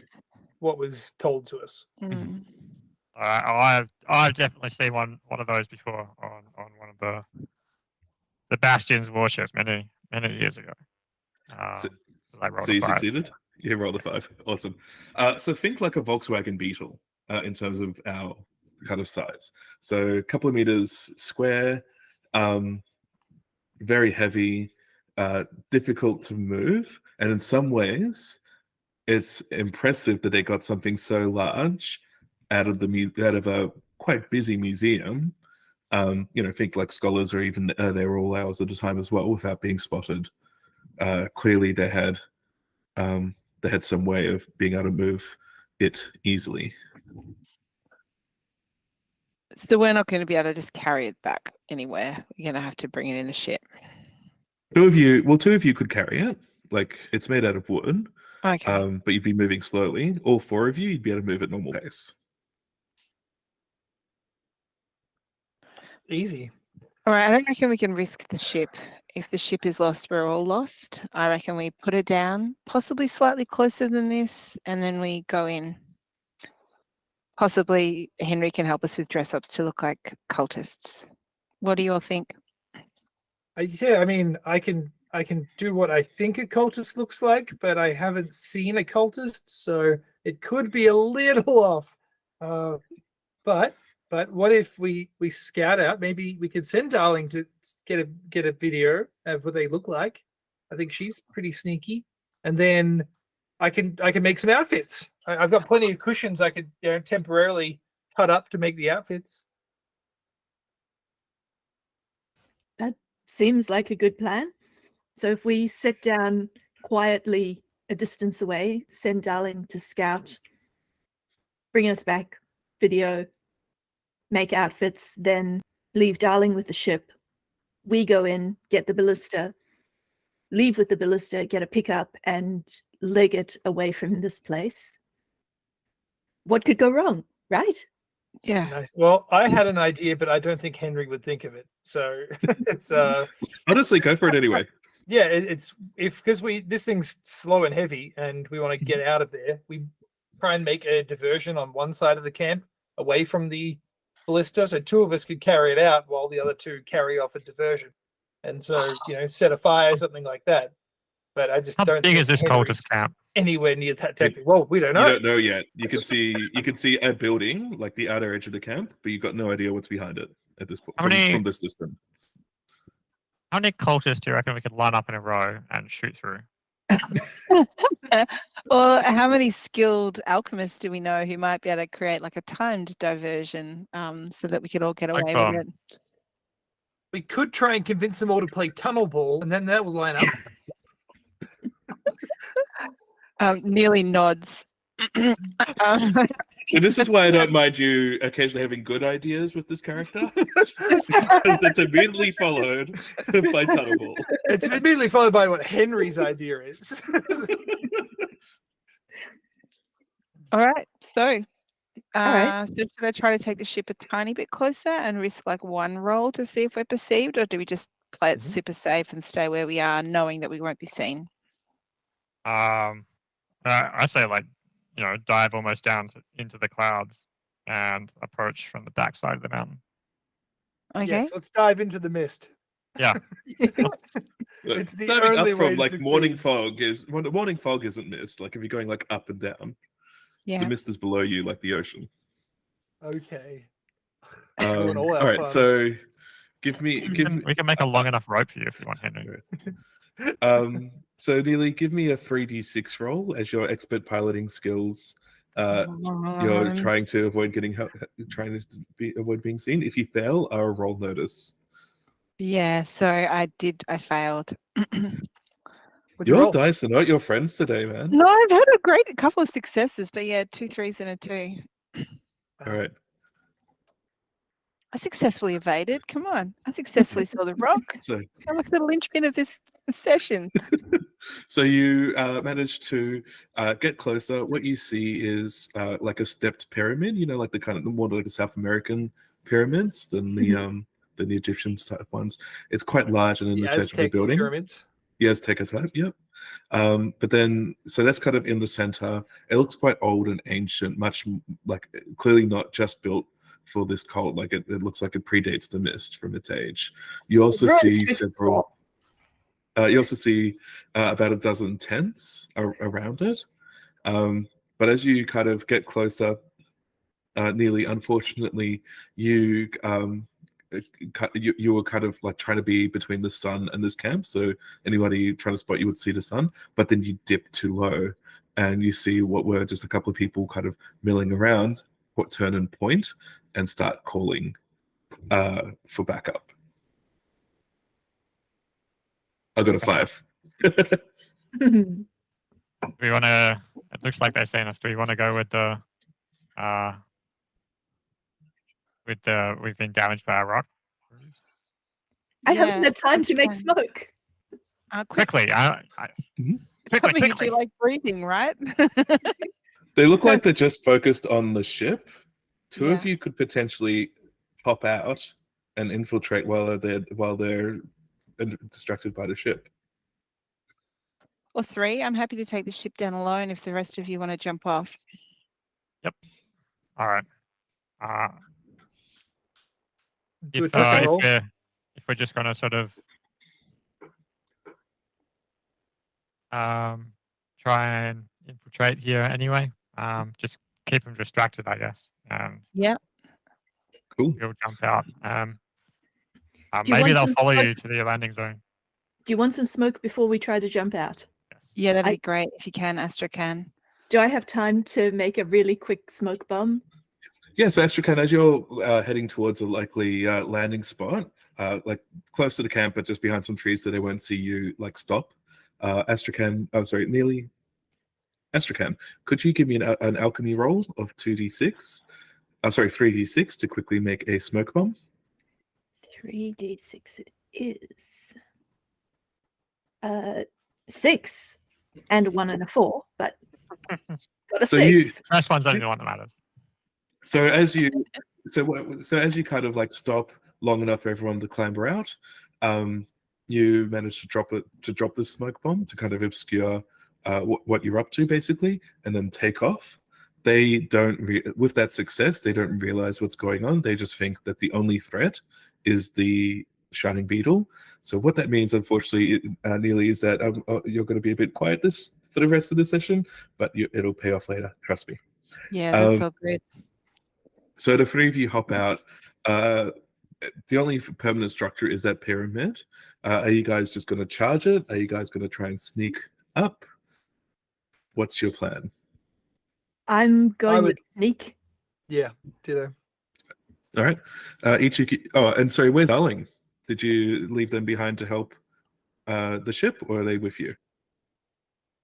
F: what was told to us.
D: I've definitely seen one of those before on one of the Bastion's warships many years ago.
B: So
D: rolled
B: you
D: a 5.
B: succeeded? You rolled a 5. Awesome. So think like a Volkswagen Beetle in terms of our kind of size. So a couple of meters square. very heavy, difficult to move, and in some ways, it's impressive that they got something so large out of a quite busy museum. Think like scholars or even there all hours at a time as well without being spotted. Clearly, they had some way of being able to move it easily.
E: So we're not going to be able to just carry it back anywhere. We're going to have to bring it in the ship.
B: Two of you could carry it. Like, it's made out of wood.
E: Okay.
B: But you'd be moving slowly. All four of you, you'd be able to move at normal pace.
F: Easy.
E: All right. I don't reckon we can risk the ship. If the ship is lost, we're all lost. I reckon we put it down, possibly slightly closer than this, and then we go in. Possibly Henry can help us with dress ups to look like cultists. What do you all think?
F: Yeah, I mean, I can do what I think a cultist looks like, but I haven't seen a cultist, so it could be a little off. But what if we scout out? Maybe we could send Darling to get a video of what they look like. I think she's pretty sneaky, and then I can make some outfits. I've got plenty of cushions I could temporarily cut up to make the outfits.
C: That seems like a good plan. So if we sit down quietly a distance away, send Darling to scout, bring us back video, make outfits, then leave Darling with the ship. We go in, get the ballista, leave with the ballista, get a pickup, and leg it away from this place. What could go wrong, right?
E: Yeah.
F: Nice. Well, I had an idea, but I don't think Henry would think of it. So it's
B: Honestly, go for it anyway.
F: yeah, it's because this thing's slow and heavy, and we want to get out of there. We try and make a diversion on one side of the camp away from the ballista, so two of us could carry it out while the other two carry off a diversion, and so set a fire, something like that. But I just
D: How
F: don't.
D: big
F: think
D: is this
F: Henry's
D: cultist camp?
F: anywhere near that technique? Well, we don't know.
B: You don't know yet. You can see a building, like the outer edge of the camp, but you've got no idea what's behind it at this point from this distance.
D: How many cultists do you reckon we could line up in a row and shoot through?
E: Or how many skilled alchemists do we know who might be able to create like a timed diversion so that we could all get away with it?
F: We could try and convince them all to play tunnel ball, and then that will line up.
E: Nearly nods.
B: And this is why I don't mind you occasionally having good ideas with this character, because it's immediately followed by tunnel ball.
F: It's immediately followed by what Henry's idea is.
E: All right. So,
C: right.
E: so should I try to take the ship a tiny bit closer and risk like one roll to see if we're perceived, or do we just play it super safe and stay where we are, knowing that we won't be seen?
D: I say dive almost down into the clouds and approach from the backside of the mountain.
E: Okay.
F: Yes, let's dive into the mist.
D: Yeah.
F: It's the
B: Diving
F: only
B: up
F: way
B: from
F: to
B: like
F: succeed.
B: morning fog isn't mist. Like if you're going like up and down,
E: Yeah.
B: the mist is below you, like the ocean.
F: Okay.
B: All right, so we can
D: make a long enough rope for you if you want, Henry.
B: So Neely, give me a 3d6 roll as your expert piloting skills. You're trying to avoid avoid being seen. If you fail, I'll roll notice.
E: Yeah, so I failed.
B: Your dice are not your friends today, man.
E: No, I've had a couple of successes, but yeah, 2 3s and a 2.
B: All right.
E: I successfully evaded. Come on. I successfully saw the rock.
B: So
E: I'm like the linchpin of this session.
B: So you manage to get closer. What you see is like a stepped pyramid, like the kind of more like the South American pyramids than the Egyptian type ones. It's quite large and in the center of the building.
F: Pyramids.
B: The Azteca type, yep. But then, so that's kind of in the center. It looks quite old and ancient, much like clearly not just built for this cult. Like it looks like it predates the mist from its age. You also see several. You also see about a dozen tents around it. But as you kind of get closer, Neely, unfortunately, you you were kind of like trying to be between the sun and this camp, so anybody trying to spot you would see the sun, but then you dip too low and you see what were just a couple of people kind of milling around, turn and point, and start calling for backup. I got a 5.
D: Do we want to? It looks like they're saying us. Do we want to go with the? We've been damaged by a rock.
C: I haven't had time to make
E: Astrakan.
C: smoke.
D: Quickly,
E: Something you
D: quickly.
E: do like breathing, right?
B: They look like they're just focused on the ship. Two of
E: Yeah.
B: you could potentially pop out and infiltrate while they're distracted by the ship.
E: Or 3. I'm happy to take the ship down alone if the rest of you want to jump off.
D: All right.
F: Do a
D: If
F: token roll.
D: we're just gonna sort of try and infiltrate here anyway, just keep them distracted, I guess.
E: Yeah.
B: Cool.
D: You'll jump out.
C: you
D: Maybe
C: want
D: they'll
C: some
D: follow you
C: smoke?
D: to the landing zone.
C: Do you want some smoke before we try to jump out?
D: Yes.
E: Yeah, that'd
C: I-
E: be great if you can, Astrakan.
C: Do I have time to make a really quick smoke bomb?
B: Yeah, so Astrakan, as you're heading towards a likely landing spot, like close to the camp, but just behind some trees so they won't see you like stop, Neely. Astrakan, could you give me an alchemy roll of 2d6? 3d6 to quickly make a smoke bomb?
C: 3d6 it is. 6 and a 1 and a 4, but got a
B: So
C: 6.
D: First one's only the one that matters.
B: So as you kind of like stop long enough for everyone to clamber out, you manage to drop this smoke bomb to kind of obscure what you're up to basically, and then take off. They don't with that success, they don't realize what's going on. They just think that the only threat is the shining beetle. So what that means, unfortunately, Neely, is that you're going to be a bit quiet for the rest of the session, but it'll pay off later. Trust me.
E: Yeah, that's all good.
B: So the 3 of you hop out. The only permanent structure is that pyramid. Are you guys just going to charge it? Are you guys going to try and sneak up? What's your plan?
C: I'm going
F: would-
C: with sneak.
F: Yeah, ditto.
B: All right. And sorry, where's Darling? Did you leave them behind to help the ship, or are they with you?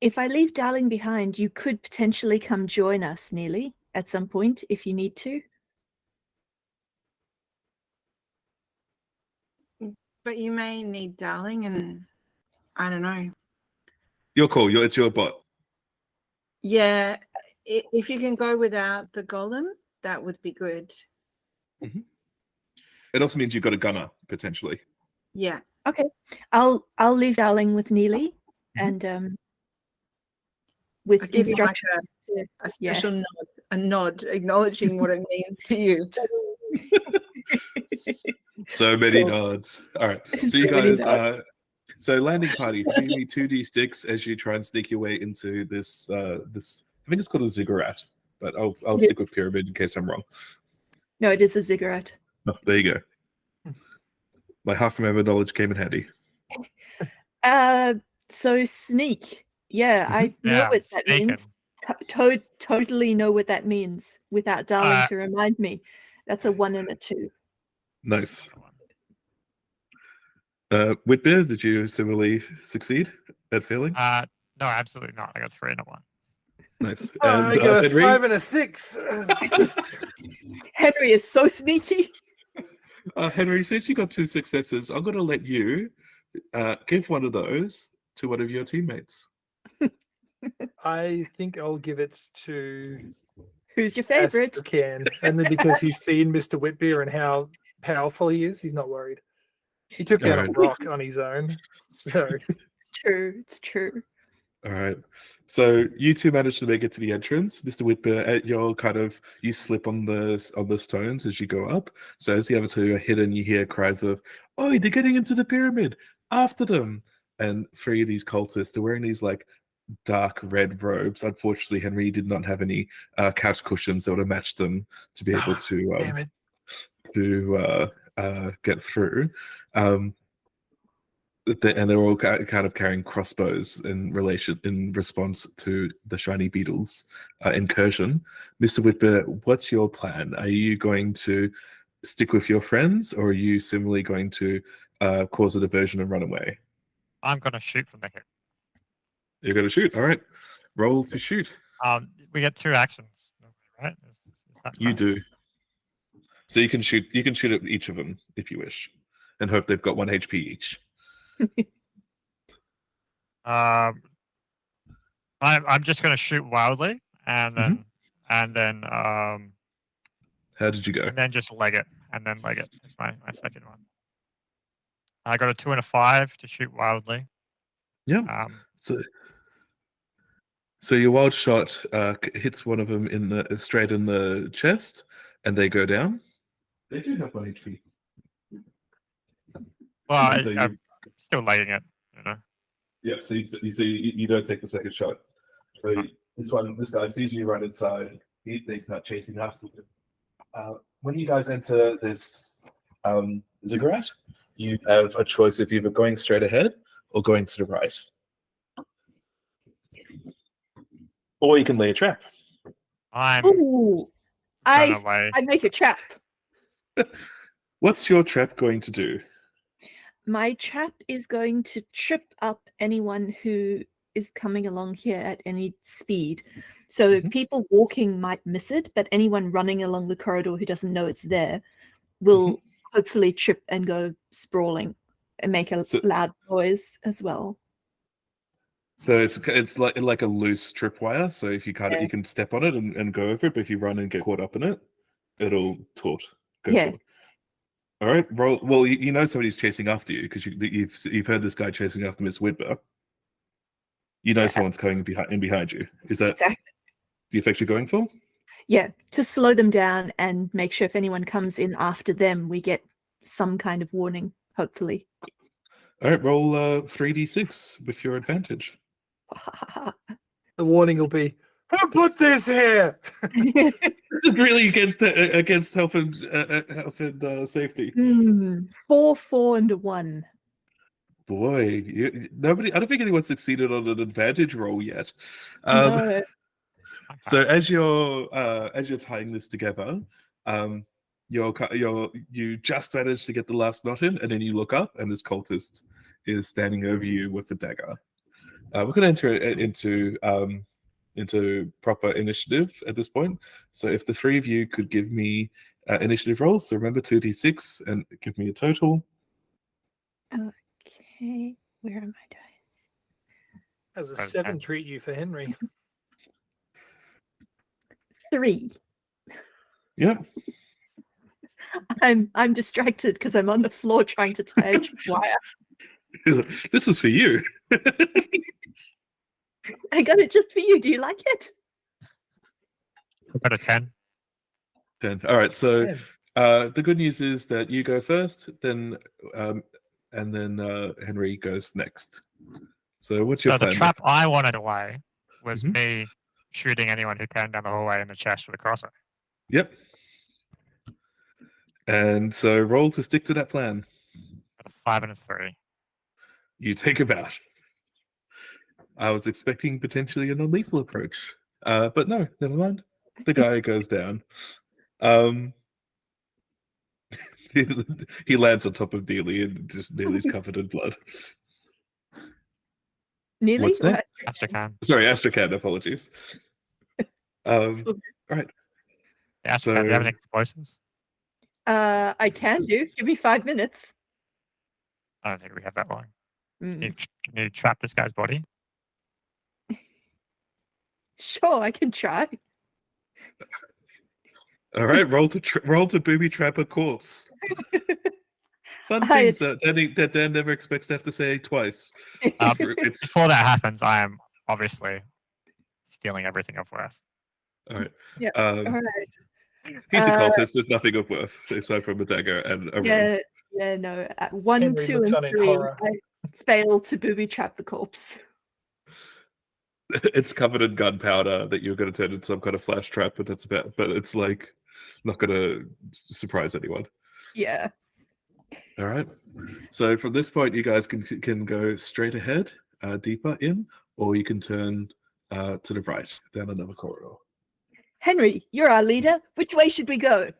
C: If I leave Darling behind, you could potentially come join us, Neely, at some point if you need to.
G: But you may need Darling, and I don't know.
B: Your call. It's your bot.
G: Yeah, if you can go without the golem, that would be good.
B: It also means you've got a gunner potentially.
G: Yeah.
C: Okay, I'll leave Darling with Neely, and with
G: I'll give you like
C: instructions.
G: a special nod, a nod acknowledging what it means to you.
B: So many
C: Cool.
B: nods. All right. So
C: So
B: you
C: many
B: guys, so landing party, give me 2d6 as you try and sneak your way into this. I think it's called a ziggurat, but I'll
C: It
B: stick
C: is.
B: with pyramid in case I'm wrong.
C: No, it is a ziggurat.
B: Oh, there you go. My half of my knowledge came in handy.
C: So sneak. Yeah, I know
D: Yeah,
C: what that
D: sneaking.
C: means. Totally know what that means without Darling to remind me. That's a 1 and a 2.
B: Nice. Whitbeard, did you similarly succeed at failing?
D: No, absolutely not. I got 3 and a 1.
B: Nice.
F: I
B: And
F: got a
B: Henry?
F: 5 and a 6.
C: Henry is so sneaky.
B: Henry, since you got 2 successes, I'm going to let you give one of those to one of your teammates.
F: I think I'll give it to
C: Who's your favorite?
F: Astrakan, only because he's seen Mr. Whitbeer and how powerful he is. He's not worried. He took down a
B: Alright.
F: rock on his own. So
C: It's true. It's true.
B: All right. So you two managed to make it to the entrance. Mr. Whitbeer, you slip on the stones as you go up. So as the other two are hidden, you hear cries of, "Oh, they're getting into the pyramid! After them!" And 3 of these cultists, they're wearing these like dark red robes. Unfortunately, Henry did not have any couch cushions that would have matched them to be able to
F: damn it.
B: get through. And they're all kind of carrying crossbows in response to the shiny beetles incursion. Mr. Whitbear, what's your plan? Are you going to stick with your friends, or are you similarly going to cause a diversion and run away?
D: I'm going to shoot from the hip.
B: You're going to shoot. All right. Roll to shoot.
D: We get 2 actions, right? Is that
B: You
D: correct?
B: do. So you can shoot. You can shoot at each of them if you wish, and hope they've got 1 HP each.
D: I'm just going to shoot wildly, and then
B: How did you go?
D: and then just leg it, and then leg it is my second one. I got a 2 and a 5 to shoot wildly.
B: Yeah. So your wild shot hits one of them straight in the chest, and they go down. They do have 1 HP.
D: Well,
B: So
D: I'm still legging it, you know.
B: Yeah. So you don't take the second shot. So this guy sees you right inside. They start chasing after you. When you guys enter this ziggurat, you have a choice of either going straight ahead or going to the right. Or you can lay a trap.
D: I'm
C: Ooh,
D: gonna
C: I
D: lay.
C: make a trap.
B: What's your trap going to do?
C: My trap is going to trip up anyone who is coming along here at any speed. So people walking might miss it, but anyone running along the corridor who doesn't know it's there will hopefully trip and go sprawling and make a loud noise as well.
B: So it's like a loose tripwire. So if you you can step on it and go over it, but if you run and get caught up in it, it'll go taut. All right. Well, you know somebody's chasing after you because you've heard this guy chasing after Miss Whitber. You know someone's coming behind you. Is that the effect you're going for?
C: Yeah, to slow them down and make sure if anyone comes in after them, we get some kind of warning, hopefully.
B: All right, roll 3d6 with your advantage.
F: The warning will be, who put this here?
B: Really against health and safety.
C: 4, 4, and a 1.
B: Boy, nobody. I don't think anyone's succeeded on an advantage roll yet.
C: No.
B: So as you're tying this together, you just managed to get the last knot in, and then you look up, and this cultist is standing over you with a dagger. We're going to enter into proper initiative at this point. So if the 3 of you could give me initiative rolls, so remember 2d6 and give me a total.
C: Okay, where are my dice?
F: As a 7 treat you for Henry.
C: 3.
B: Yep.
C: I'm distracted because I'm on the floor trying to tie a wire.
B: This was for you.
C: I got it just for you. Do you like it?
D: I got a 10.
B: 10. All right. So the good news is that you go first, then and then Henry goes next. So what's your plan?
D: The trap I wanted away was me shooting anyone who came down the hallway in the chest with a crossbow.
B: Yep. And so roll to stick to that plan.
D: Got a 5 and a 3.
B: You take him out. I was expecting potentially a non-lethal approach, but no, never mind. The guy goes down. He lands on top of Neely, and just Neely's covered in blood.
C: Neely?
B: What's that?
D: Astrakhan.
B: Sorry, Astrakhan. Apologies. Right.
D: Astrakhan, do you have any explosives?
C: I can do. Give me 5 minutes.
D: I don't think we have that long. Can you trap this guy's body?
C: Sure, I can try.
B: All right, roll to booby trap a corpse. Fun things that Dan never expects to have to say twice.
D: Before that happens, I am obviously stealing everything of worth.
B: All right.
C: Yeah. All right.
B: He's a cultist. There's nothing of worth aside from a dagger and a room.
C: Yeah, no. At 1,
F: Henry
C: 2,
F: looks
C: and
F: on in
C: 3,
F: horror.
C: I fail to booby trap the corpse.
B: It's covered in gunpowder that you're going to turn into some kind of flash trap, but it's like not going to surprise anyone.
C: Yeah.
B: All right. So from this point, you guys can go straight ahead, deeper in, or you can turn to the right down another corridor.
C: Henry, you're our leader. Which way should we go?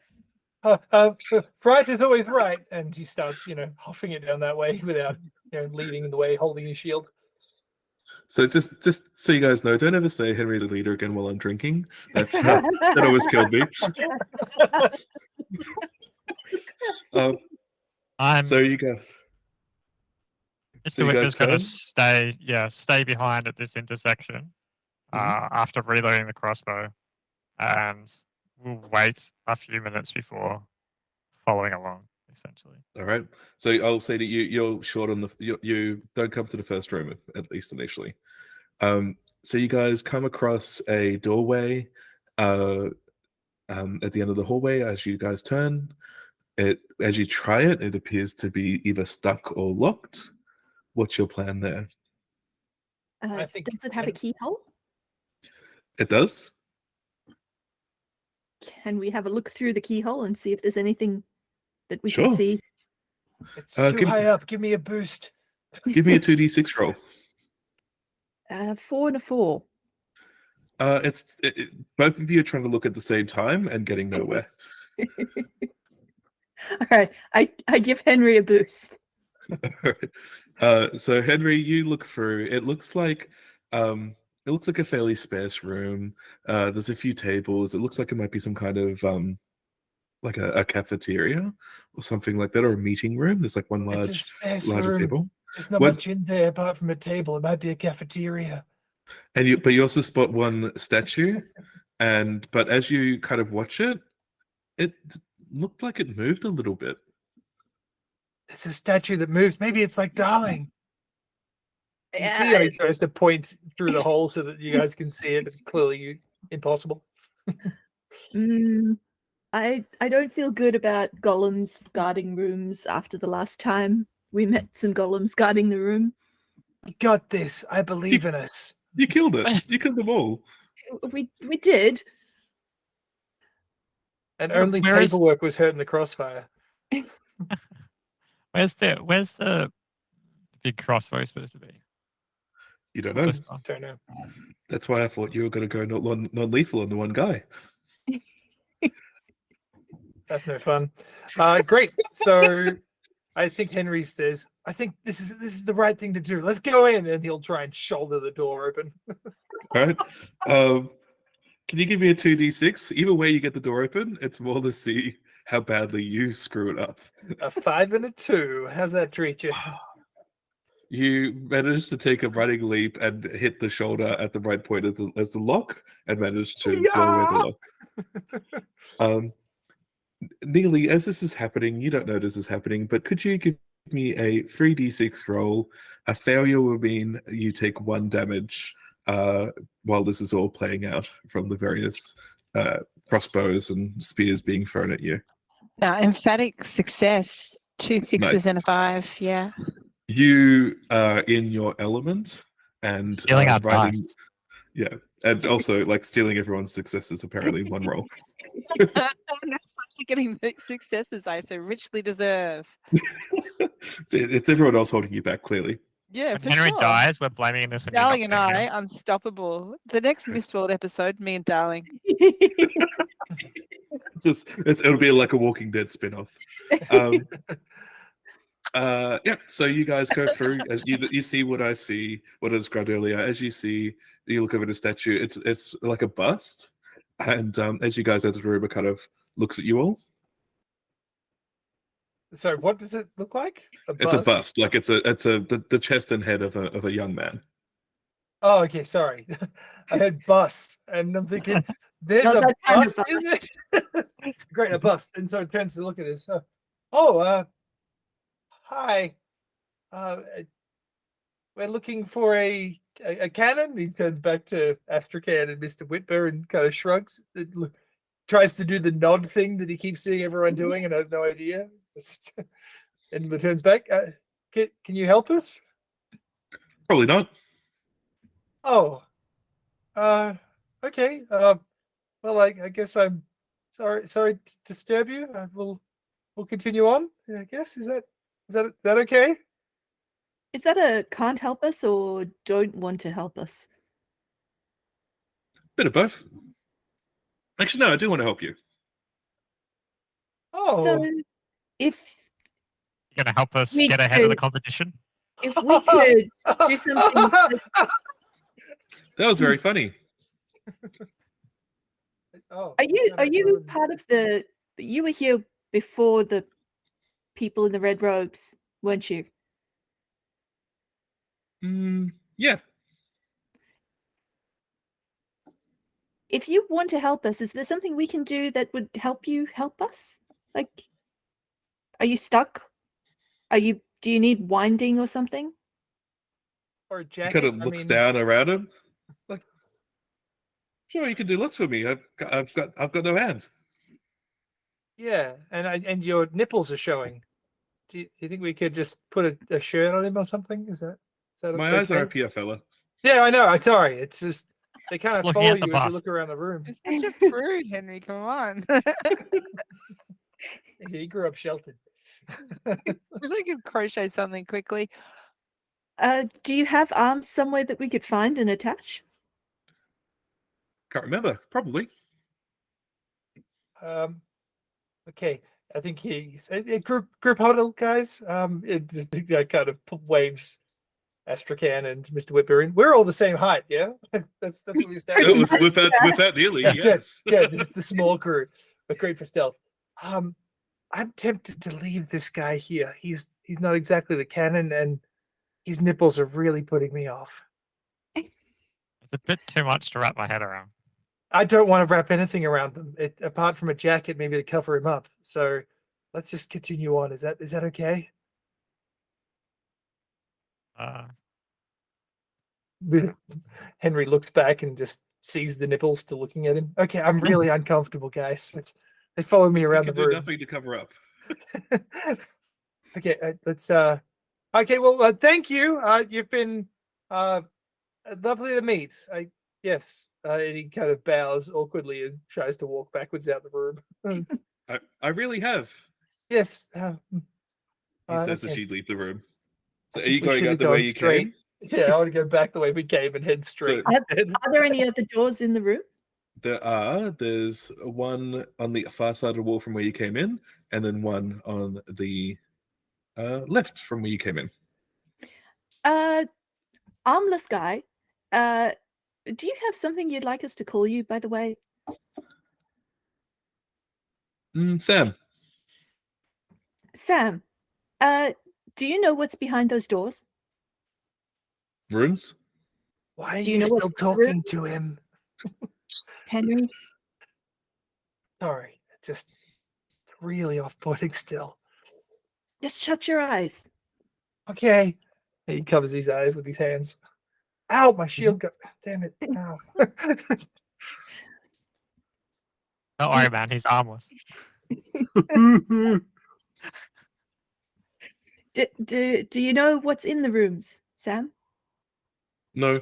F: Right is always right, and he starts, huffing it down that way without, leading the way, holding his shield.
B: So just so you guys know, don't ever say Henry's the leader again while I'm drinking. That always killed me.
D: I'm
B: So you guys.
D: Mr. Whitmer's going to stay behind at this intersection after reloading the crossbow, and we'll wait a few minutes before following along, essentially.
B: All right. So I'll say that you're short on you don't come to the first room, at least initially. So you guys come across a doorway at the end of the hallway. As you guys turn, as you try it, it appears to be either stuck or locked. What's your plan there?
C: Does it have a keyhole?
B: It does.
C: Can we have a look through the keyhole and see if there's anything that we
B: Sure.
C: can see?
F: It's too high up. Give me a boost.
B: Give me a 2d6 roll.
C: 4 and a 4.
B: Both of you are trying to look at the same time and getting nowhere.
C: All right, I give Henry a boost.
B: All right. So Henry, you look through. It looks like a fairly sparse room. There's a few tables. It looks like it might be some kind of like a cafeteria or something like that, or a meeting room. There's like one larger
F: room.
B: table.
F: There's not much in there apart from a table. It might be a cafeteria.
B: But you also spot one statue, but as you kind of watch it, it looked like it moved a little bit.
F: It's a statue that moves. Maybe it's like Darling. You see how he tries to point through the hole so that you guys can see it, but clearly impossible.
C: I don't feel good about golems guarding rooms after the last time we met some golems guarding the room.
F: You got this. I believe in us.
B: You killed it. You killed them all.
C: We did.
F: And only paperwork was hurt in the crossfire.
D: Where's the big crossbow supposed to be?
B: You don't know.
F: Don't know.
B: That's why I thought you were going to go non-lethal on the one guy.
F: That's no fun. Great. So I think Henry says, I think this is the right thing to do. Let's go in. And he'll try and shoulder the door open.
B: All right. Can you give me a 2d6? Either way you get the door open, it's more to see how badly you screw it up.
F: A 5 and a 2. How's that treat you?
B: You managed to take a running leap and hit the shoulder at the right point as the lock, and managed to blow away the lock. Neely, as this is happening, you don't know this is happening, but could you give me a 3d6 roll? A failure will mean you take 1 damage while this is all playing out from the various crossbows and spears being thrown at you.
E: No, emphatic success. 2 6s and a 5. Yeah.
B: You are in your element and
D: stealing our dice.
B: Yeah, and also like stealing everyone's successes. Apparently, 1 roll.
E: Getting the successes I so richly deserve.
B: It's everyone else holding you back, clearly.
E: Yeah,
D: when Henry dies, we're blaming this on
E: Darling and I, unstoppable. The next Mistworld episode, me and Darling.
B: It'll be like a Walking Dead spin-off. Yeah, so you guys go through. As you see what I see, what I described earlier. As you look over the statue. It's like a bust, and as you guys enter the room, it kind of looks at you all.
F: Sorry, what does it look like?
B: It's a bust, like it's the chest and head of a young man.
F: Oh, okay, sorry. I heard bust, and I'm thinking, there's a bust in there? Great, a bust. And so it turns to look at this. Hi. We're looking for a cannon. He turns back to Astrakhan and Mr. Whitmer and kind of shrugs. Tries to do the nod thing that he keeps seeing everyone doing and has no idea. And returns back. Can you help us?
B: Probably not.
F: Oh. Okay. Well, I guess I'm sorry to disturb you. we'll continue on. I guess is that okay?
C: Is that a can't help us or don't want to help us?
B: Bit of both. Actually, no, I do want to help you.
F: Oh,
C: So if
D: You're gonna help us
C: We
D: get ahead of the
C: could-
D: competition?
C: if we could do something
B: That was very funny.
F: Oh,
C: Are you part of the? You were here before the people in the red robes, weren't you?
B: Yeah.
C: If you want to help us, is there something we can do that would help you help us? Like, are you stuck? Do you need winding or something?
F: Or a
B: He
F: jacket.
B: kind of looks down around him. Like, sure, you can do lots for me. I've got no hands.
F: Yeah, and your nipples are showing. Do you think we could just put a shirt on him or something? Is that
B: My
F: okay?
B: eyes are up here, fella.
F: Yeah, I know. I'm sorry. It's just they kind of
D: Looking
F: follow
D: at the
F: you as you
D: bust.
F: look around the room.
E: It's such a prude, Henry. Come on.
F: He grew up sheltered.
E: Wish I could crochet something quickly.
C: Do you have arms somewhere that we could find and attach?
B: Can't remember. Probably.
F: Okay. I think he's group huddle, guys. It just kind of waves Astrakhan and Mr. Whipper in. We're all the same height, yeah. That's what we stand.
B: With that nearly, yes.
F: Good. This is the small crew, but great for stealth. I'm tempted to leave this guy here. He's not exactly the cannon, and his nipples are really putting me off.
D: It's a bit too much to wrap my head around.
F: I don't want to wrap anything around them, apart from a jacket, maybe to cover him up. So let's just continue on. Is that okay? Henry looks back and just sees the nipples still looking at him. Okay, I'm really uncomfortable, guys. They follow me around the
B: do
F: room.
B: nothing to cover up.
F: Okay, let's. Okay, well, thank you. You've been lovely to meet. Yes. And he kind of bows awkwardly and tries to walk backwards out the room.
B: I really have.
F: Yes.
B: He says as
F: okay.
B: she leave the room. So
F: I
B: are you
F: think we
B: going
F: should
B: out
F: have
B: the way
F: gone
B: you
F: straight.
B: came?
F: Yeah, I want to go back the way we came and head straight instead.
C: Are there any other doors in the room?
B: There's one on the far side of the wall from where you came in, and then one on the left from where you came in.
C: Armless guy. Do you have something you'd like us to call you, by the way?
B: Sam.
C: Sam. Do you know what's behind those doors?
B: Rooms?
F: Why are
C: Do
F: you
C: you know
F: still
C: what's in the room?
F: talking to him?
C: Henry?
F: Sorry, it's really off-putting still.
C: Just shut your eyes.
F: Okay. And he covers his eyes with his hands. Ow, my shield got. Damn it. Ow.
D: Don't worry, man. He's armless.
C: Do you know what's in the rooms, Sam?
B: No.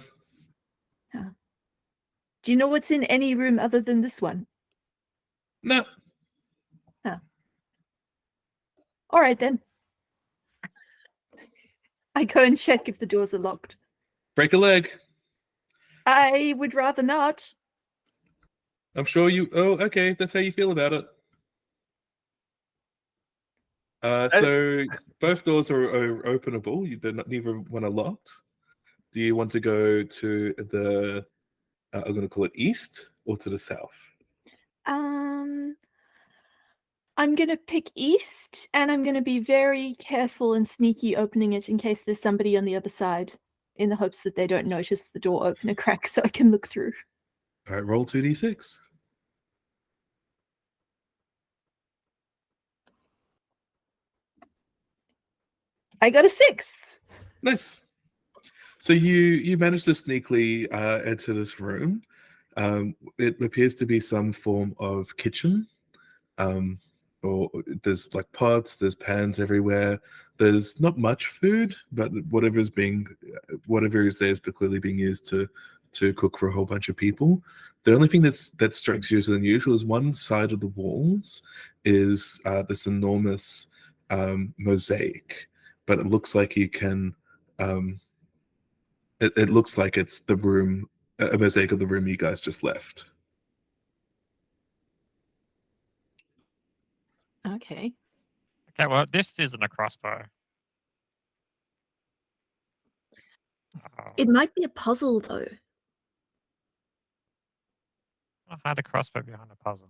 C: Do you know what's in any room other than this one?
B: No.
C: All right, then. I go and check if the doors are locked.
B: Break a leg.
C: I would rather not.
B: I'm sure you. Oh, okay. That's how you feel about it. So both doors are openable. Neither one are locked. Do you want to go to the? I'm going to call it east or to the south.
C: I'm going to pick east, and I'm going to be very careful and sneaky opening it in case there's somebody on the other side, in the hopes that they don't notice the door open a crack so I can look through.
B: All right, roll 2d6.
C: I got a 6.
B: Nice. So you managed to sneakily enter this room. It appears to be some form of kitchen. Or there's like pots, there's pans everywhere. There's not much food, but whatever is there is clearly being used to to cook for a whole bunch of people. The only thing that strikes you as unusual is one side of the walls is this enormous mosaic, but it looks like you can. It looks like it's the room, a mosaic of the room you guys just left.
C: Okay.
D: Okay, well, this isn't a crossbow.
C: It might be a puzzle, though.
D: I'll hide a crossbow behind a puzzle.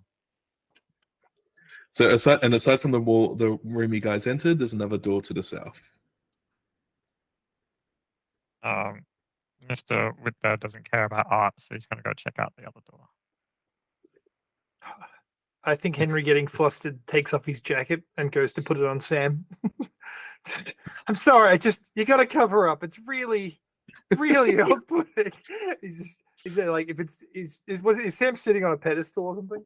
B: So aside from the room you guys entered, there's another door to the south.
D: Mr. Whitbear doesn't care about art, so he's going to go check out the other door.
F: I think Henry, getting flustered, takes off his jacket and goes to put it on Sam. I'm sorry, you got to cover up. It's really off-putting. Is there like, if it's is Sam sitting on a pedestal or something?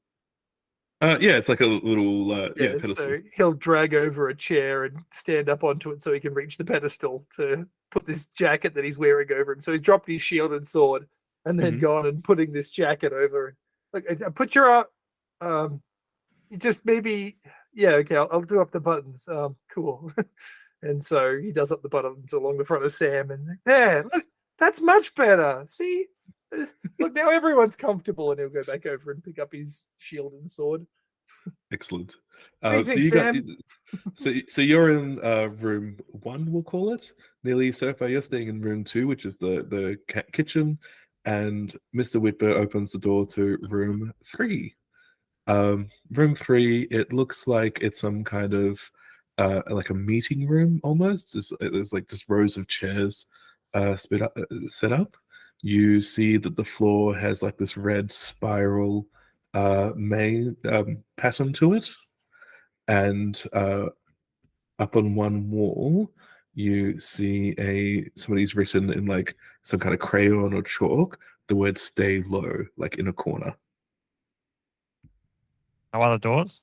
B: Yeah, it's like a little pedestal.
F: So he'll drag over a chair and stand up onto it so he can reach the pedestal to put this jacket that he's wearing over him. So he's dropped his shield and sword, and then gone and putting this jacket over. Like, put your you just maybe, yeah, okay, I'll do up the buttons. Cool. And so he does up the buttons along the front of Sam, and there, look, that's much better. See, look, now everyone's comfortable, and he'll go back over and pick up his shield and sword.
B: Excellent.
F: What do you think, Sam?
B: So you're in room 1, we'll call it. Nearly so far, you're staying in room 2, which is the kitchen, and Mr. Whitber opens the door to room 3. Room 3, it looks like it's some kind of like a meeting room almost. There's like just rows of chairs set up. You see that the floor has like this red spiral pattern to it, and up on one wall you see somebody's written in like some kind of crayon or chalk the word "stay low," like in a corner.
D: No other doors?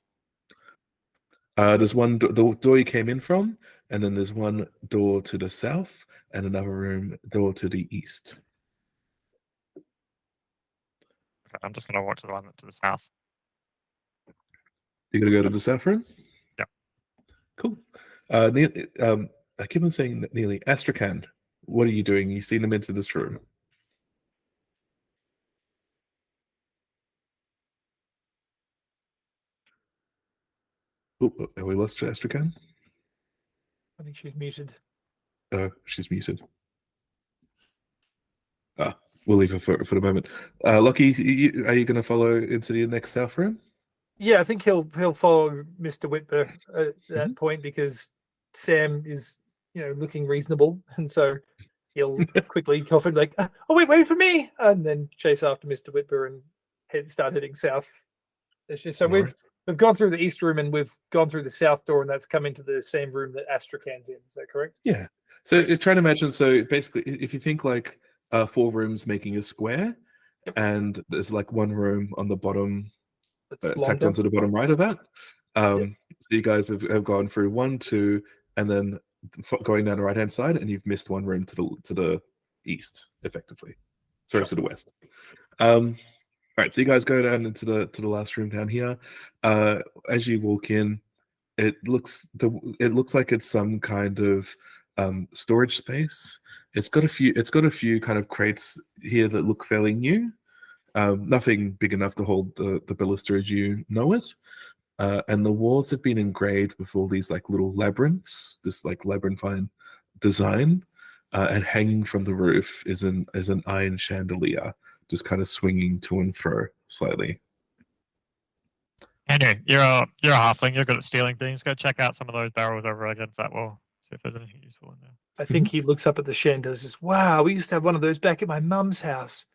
B: There's one the door you came in from, and then there's one door to the south and another door to the east.
D: Okay, I'm just going to watch the one to the south.
B: You're gonna go to the south room?
D: Yeah.
B: Cool. I keep on saying that nearly. Astrakhan, what are you doing? You've seen him into this room. Oh, have we lost Astrakhan?
F: I think she's muted.
B: Oh, she's muted. We'll leave her for the moment. Lockie, are you going to follow into the next south room?
F: Yeah, I think he'll follow Mr. Whitber at that point, because Sam is, looking reasonable, and so he'll quickly cough and like, oh wait for me, and then chase after Mr. Whitber and start heading south. So we've gone through the east room and we've gone through the south door, and that's come into the same room that Astrakhan's in. Is that correct?
B: Yeah. So it's trying to imagine. So basically, if you think like 4 rooms making a square, and there's like one room on the bottom, tacked onto the bottom right of that. So you guys have gone through 1, 2, and then going down the right hand side, and you've missed one room to the east, effectively. Sorry, to the west. All right, so you guys go down into the last room down here. As you walk in, it looks like it's some kind of storage space. It's got a few kind of crates here that look fairly new. Nothing big enough to hold the ballista as you know it. And the walls have been engraved with all these like little labyrinths, this like labyrinthine design. And hanging from the roof is an iron chandelier, just kind of swinging to and fro slightly.
D: Henry, you're a halfling. You're good at stealing things. Go check out some of those barrels over against that wall. See if there's anything useful in there.
F: I think he looks up at the chandelier and says, "Wow, we used to have one of those back at my mum's house.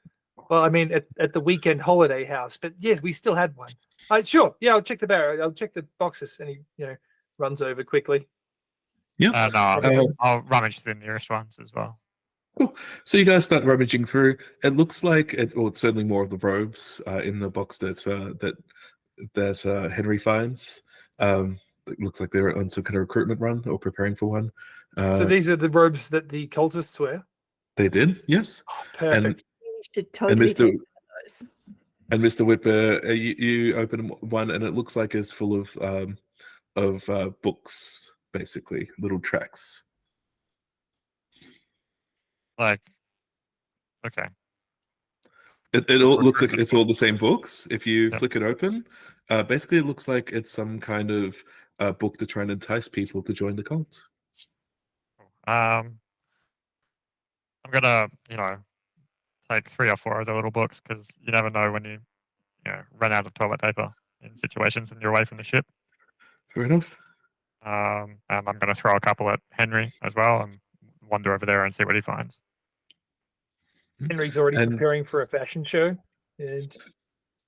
F: Well, I mean, at the weekend holiday house. But yes, we still had one. Sure, yeah, I'll check the barrel. I'll check the boxes." And he, runs over quickly.
B: Yeah.
D: I'll rummage the nearest ones as well.
B: Cool. So you guys start rummaging through. It looks like it's certainly more of the robes in the box that Henry finds. It looks like they're on some kind of recruitment run or preparing for one.
F: So these are the robes that the cultists wear?
B: They did, yes.
F: Oh, perfect.
C: You should totally take some of those.
B: And Mr. Whipper, you open one and it looks like it's full of books, basically little tracks.
D: Like, okay.
B: It all looks like it's all the same books. If you
D: Yep.
B: flick it open, basically it looks like it's some kind of book to try and entice people to join the cult.
D: I'm gonna, take 3 or 4 of the little books because you never know when you run out of toilet paper in situations and you're away from the ship.
B: Fair enough.
D: And I'm gonna throw a couple at Henry as well and wander over there and see what he finds.
F: Henry's already
B: And-
F: preparing for a fashion show, and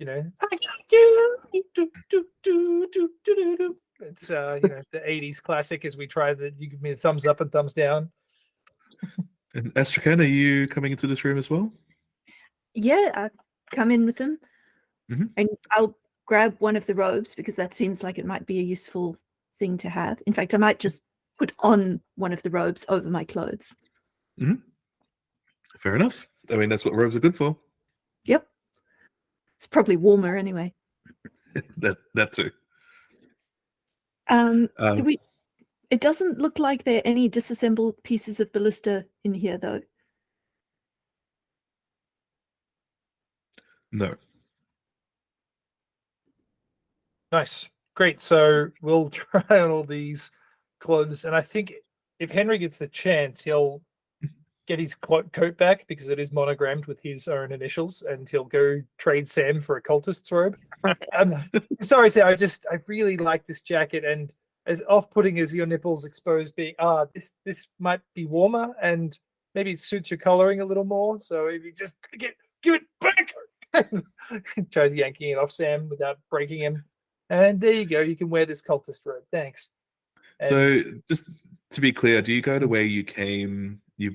F: I got you. It's the '80s classic. As we try that, you give me a thumbs up and thumbs down.
B: And Astrakhan, are you coming into this room as well?
C: Yeah, I come in with them,
B: Mhm.
C: and I'll grab one of the robes because that seems like it might be a useful thing to have. In fact, I might just put on one of the robes over my clothes.
B: Fair enough. I mean, that's what robes are good for.
C: Yep. It's probably warmer anyway.
B: that too.
C: Do we? It doesn't look like there are any disassembled pieces of ballista in here, though.
B: No.
F: Nice, great. So we'll try on all these clothes, and I think if Henry gets the chance, he'll get his coat back because it is monogrammed with his own initials, and he'll go trade Sam for a cultist's robe. Sorry, Sam. I really like this jacket, and as off-putting as your nipples exposed being, this might be warmer, and maybe it suits your coloring a little more. So if you just give it back, tries yanking it off Sam without breaking him, and there you go. You can wear this cultist robe. Thanks.
B: So just to be clear, do you go to where you've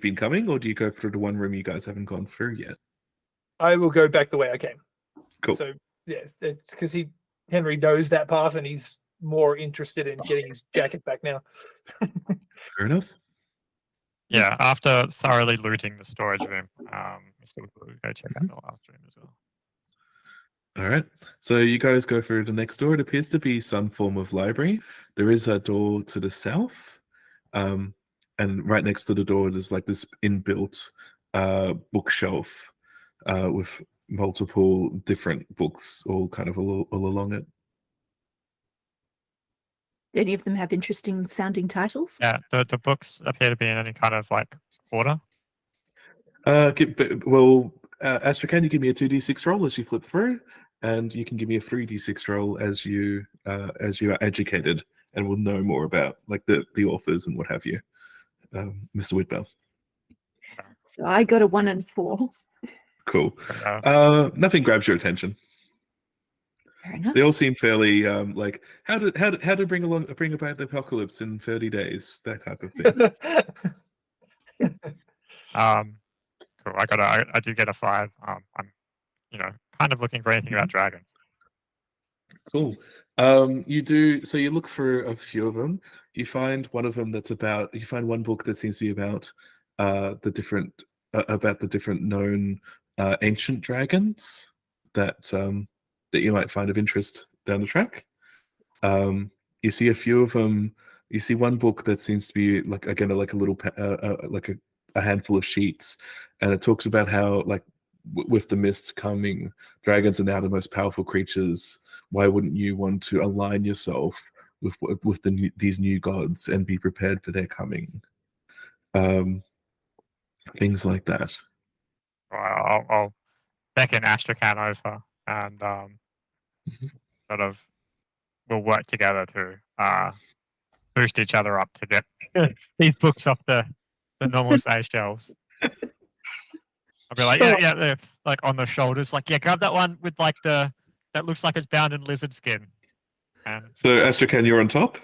B: been coming, or do you go through the one room you guys haven't gone through yet?
F: I will go back the way I came.
B: Cool.
F: So yeah, it's because Henry knows that path, and he's more interested in getting his jacket back now.
B: Fair enough.
D: Yeah, after thoroughly looting the storage room, Mr. Whipper will go check out the last room as well.
B: All right. So you guys go through the next door. It appears to be some form of library. There is a door to the south. And right next to the door, there's like this inbuilt bookshelf with multiple different books all kind of all along it.
C: Do any of them have interesting sounding titles?
D: Yeah, the books appear to be in any kind of like order.
B: Astrakhan, you give me a 2d6 roll as you flip through, and you can give me a 3d6 roll as you are educated and will know more about like the authors and what have you. Mr. Whitbell.
C: So I got a 1 and 4.
B: Cool. Nothing grabs your attention.
C: Fair enough.
B: They all seem fairly like how to bring about the apocalypse in 30 days, that type of thing.
D: Cool. I do get a 5. I'm kind of looking for anything about dragons.
B: Cool. You do. So you look through a few of them. You find one of them that's about. You find one book that seems to be about the different known ancient dragons that you might find of interest down the track. You see a few of them. You see one book that seems to be like again like a little like a handful of sheets, and it talks about how like with the mist coming, dragons are now the most powerful creatures. Why wouldn't you want to align yourself with these new gods and be prepared for their coming? Things like that.
D: Well, I'll beckon Astrakhan over and sort of we'll work together to boost each other up to get these books off the normal size shelves. I'll be like, yeah, they're like on the shoulders, like, yeah, grab that one with like that looks like it's bound in lizard skin. And
B: So Astrakhan, you're on top.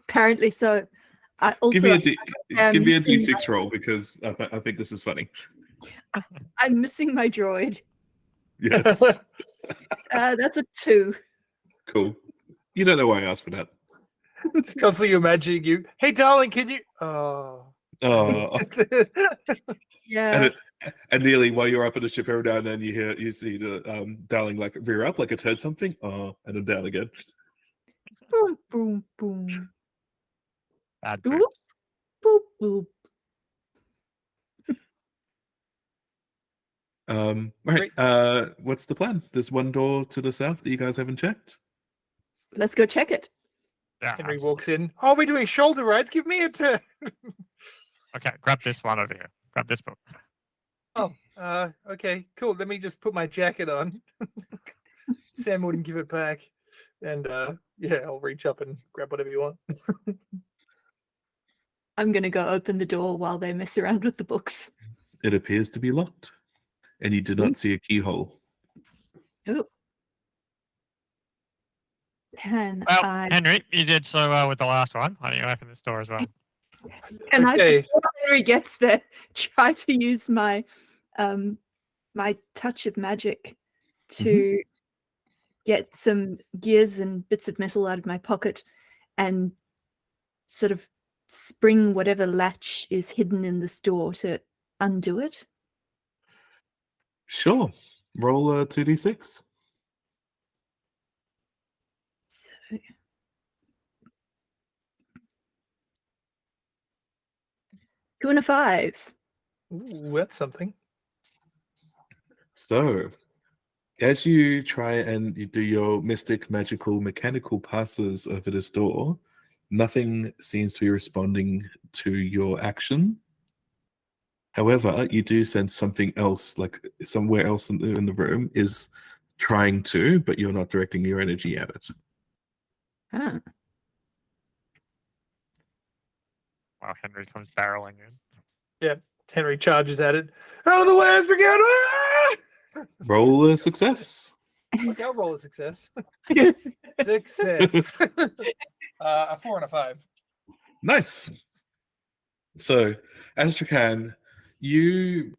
C: Apparently so. I also
B: Give me a d6 roll because I think this is funny.
C: I'm missing my droid.
B: Yes.
C: That's a 2.
B: Cool. You don't know why I asked for that.
F: It's constantly imagining you. Hey, darling, can you? Oh.
B: Oh.
C: Yeah.
B: And nearly while you're up in the ship, every now and then you see the darling like rear up, like it's heard something. Oh, and then down again.
C: Boom, boom, boom.
D: Bad
C: Boop,
D: food.
C: boop, boop.
B: Right. What's the plan? There's one door to the south that you guys haven't checked.
C: Let's go check it.
D: Yeah.
F: Henry
D: absolutely.
F: walks in. Oh, we're doing shoulder rides. Give me a turn.
D: Okay, grab this one over here. Grab this book.
F: Oh, okay, cool. Let me just put my jacket on. Sam wouldn't give it back. And yeah, I'll reach up and grab whatever you want.
C: I'm going to go open the door while they mess around with the books.
B: It appears to be locked, and you do not see a keyhole.
C: Oh. Can
D: Well,
C: I?
D: Henry, you did so well with the last one. Why don't you open this door as well?
C: Can
F: Okay.
C: I, before Henry gets there, try to use my my touch of magic to get some gears and bits of metal out of my pocket and sort of spring whatever latch is hidden in this door to undo it?
B: Sure. Roll a 2d6.
C: So, 2 and a 5.
F: Ooh, that's something.
B: So, as you try and you do your mystic, magical, mechanical passes over this door, nothing seems to be responding to your action. However, you do sense something else, like somewhere else in the room is trying to, but you're not directing your energy at it.
C: Ah.
D: Wow, Henry comes barreling in.
F: Yeah, Henry charges at it. Out of the way, Asperger! Ah!
B: Roll a success.
F: Okay, I'll roll a success. Success. A 4 and a 5.
B: Nice. So, Astrakhan, you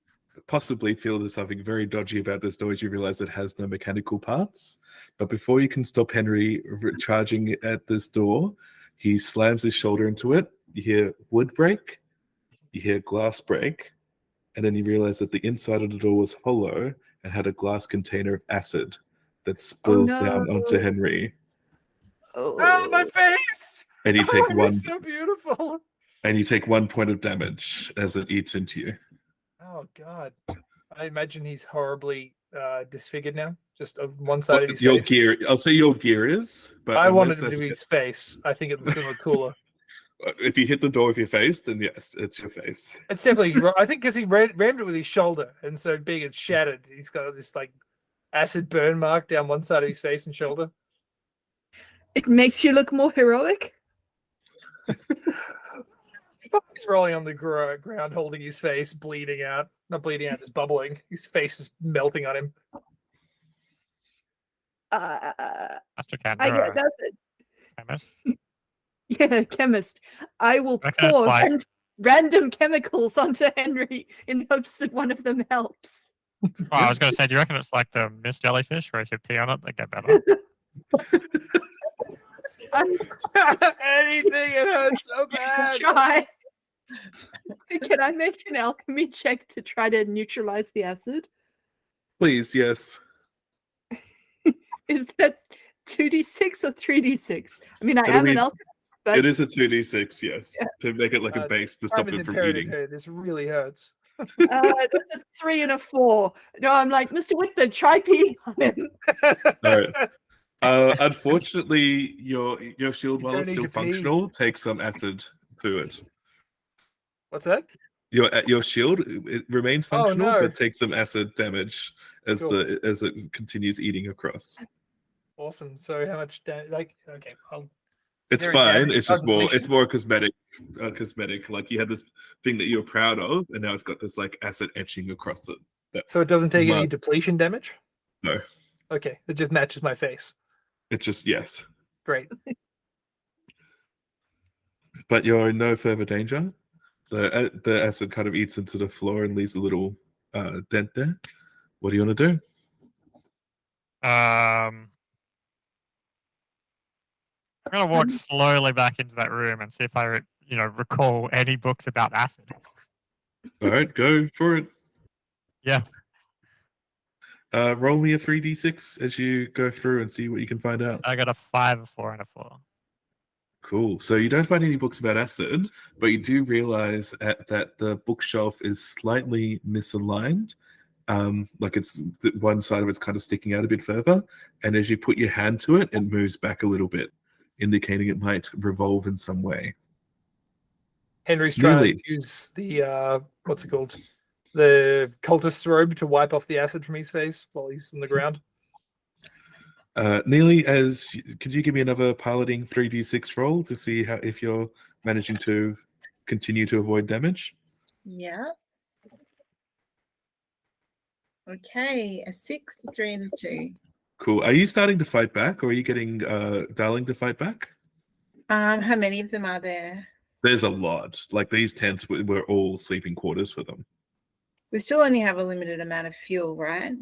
B: possibly feel there's something very dodgy about this door as you realize it has no mechanical parts. But before you can stop Henry charging at this door, he slams his shoulder into it. You hear wood break, you hear glass break, and then you realize that the inside of the door was hollow and had a glass container of acid that spills down onto
C: no.
B: Henry.
F: Oh, my face!
B: And you take
F: Oh,
B: one
F: it's so beautiful.
B: and you take 1 point of damage as it eats into you.
F: Oh, God. I imagine he's horribly disfigured now, just on one side of his
B: Your
F: face.
B: gear, I'll say your gear is, but
F: I wanted
B: unless
F: him to be
B: that's-
F: his face. I think it was going to look cooler.
B: if you hit the door with your face, then yes, it's your face.
F: It's definitely, I think, because he rammed it with his shoulder, and so being it shattered, he's got this like acid burn mark down one side of his face and shoulder.
C: It makes you look more heroic.
F: He's rolling on the ground, holding his face, bleeding out. Not bleeding out, just bubbling. His face is melting on him.
D: Astrakhan,
C: I
D: you're
C: get
D: a
C: nothing.
D: chemist.
C: Yeah, chemist. I will
D: Reckon it's
C: pour
D: like-
C: random chemicals onto Henry in hopes that one of them helps.
D: Oh, I was going to say, do you reckon it's like the mist jellyfish where if you pee on it, they get better?
F: Anything, it hurts so bad.
C: Try. Can I make an alchemy check to try to neutralize the acid?
B: Please, yes.
C: Is that 2d6 or 3d6? I mean, I
B: It'll
C: am
B: be-
C: an alchemist, but
B: It is a 2d6, yes, to make it like a base to stop
F: Time is
B: them from
F: imperative
B: eating.
F: here. This really hurts.
C: that's a 3 and a 4. No, I'm like, Mr. Whitman, try peeing on him.
B: All right. Unfortunately, your shield,
F: You
B: while
F: don't
B: it's
F: need
B: still
F: to pee.
B: functional, takes some acid to it.
F: What's that?
B: Your shield, it remains
F: Oh,
B: functional,
F: no.
B: but takes some acid damage as
F: Cool.
B: as it continues eating across.
F: Awesome. So how much okay,
B: It's
F: there a
B: fine.
F: damage
B: It's just more.
F: calculation?
B: It's more cosmetic. Cosmetic. Like you had this thing that you're proud of, and now it's got this like acid etching across it.
F: So it doesn't take any
B: Mud.
F: depletion damage?
B: No,
F: Okay, it just matches my face.
B: it's just yes.
F: Great.
B: But you're in no further danger. The acid kind of eats into the floor and leaves a little dent there. What do you want to do?
D: I'm going to walk slowly back into that room and see if I, recall any books about acid.
B: All right, go for it.
D: Yeah.
B: Roll me a 3d6 as you go through and see what you can find out.
D: I got a 5, a 4, and a 4.
B: Cool. So you don't find any books about acid, but you do realize that the bookshelf is slightly misaligned. Like it's one side of it's kind of sticking out a bit further, and as you put your hand to it, it moves back a little bit, indicating it might revolve in some way.
F: Henry's trying
B: Nearly.
F: to use the what's it called? The cultist robe to wipe off the acid from his face while he's on the ground.
B: Nearly, could you give me another piloting 3d6 roll to see if you're managing to continue to avoid damage?
G: Yeah. Okay, a 6, a 3, and a 2.
B: Cool. Are you starting to fight back, or are you getting Darling to fight back?
G: How many of them are there?
B: There's a lot. Like these tents were all sleeping quarters for them.
G: We still only have a limited amount of fuel, right?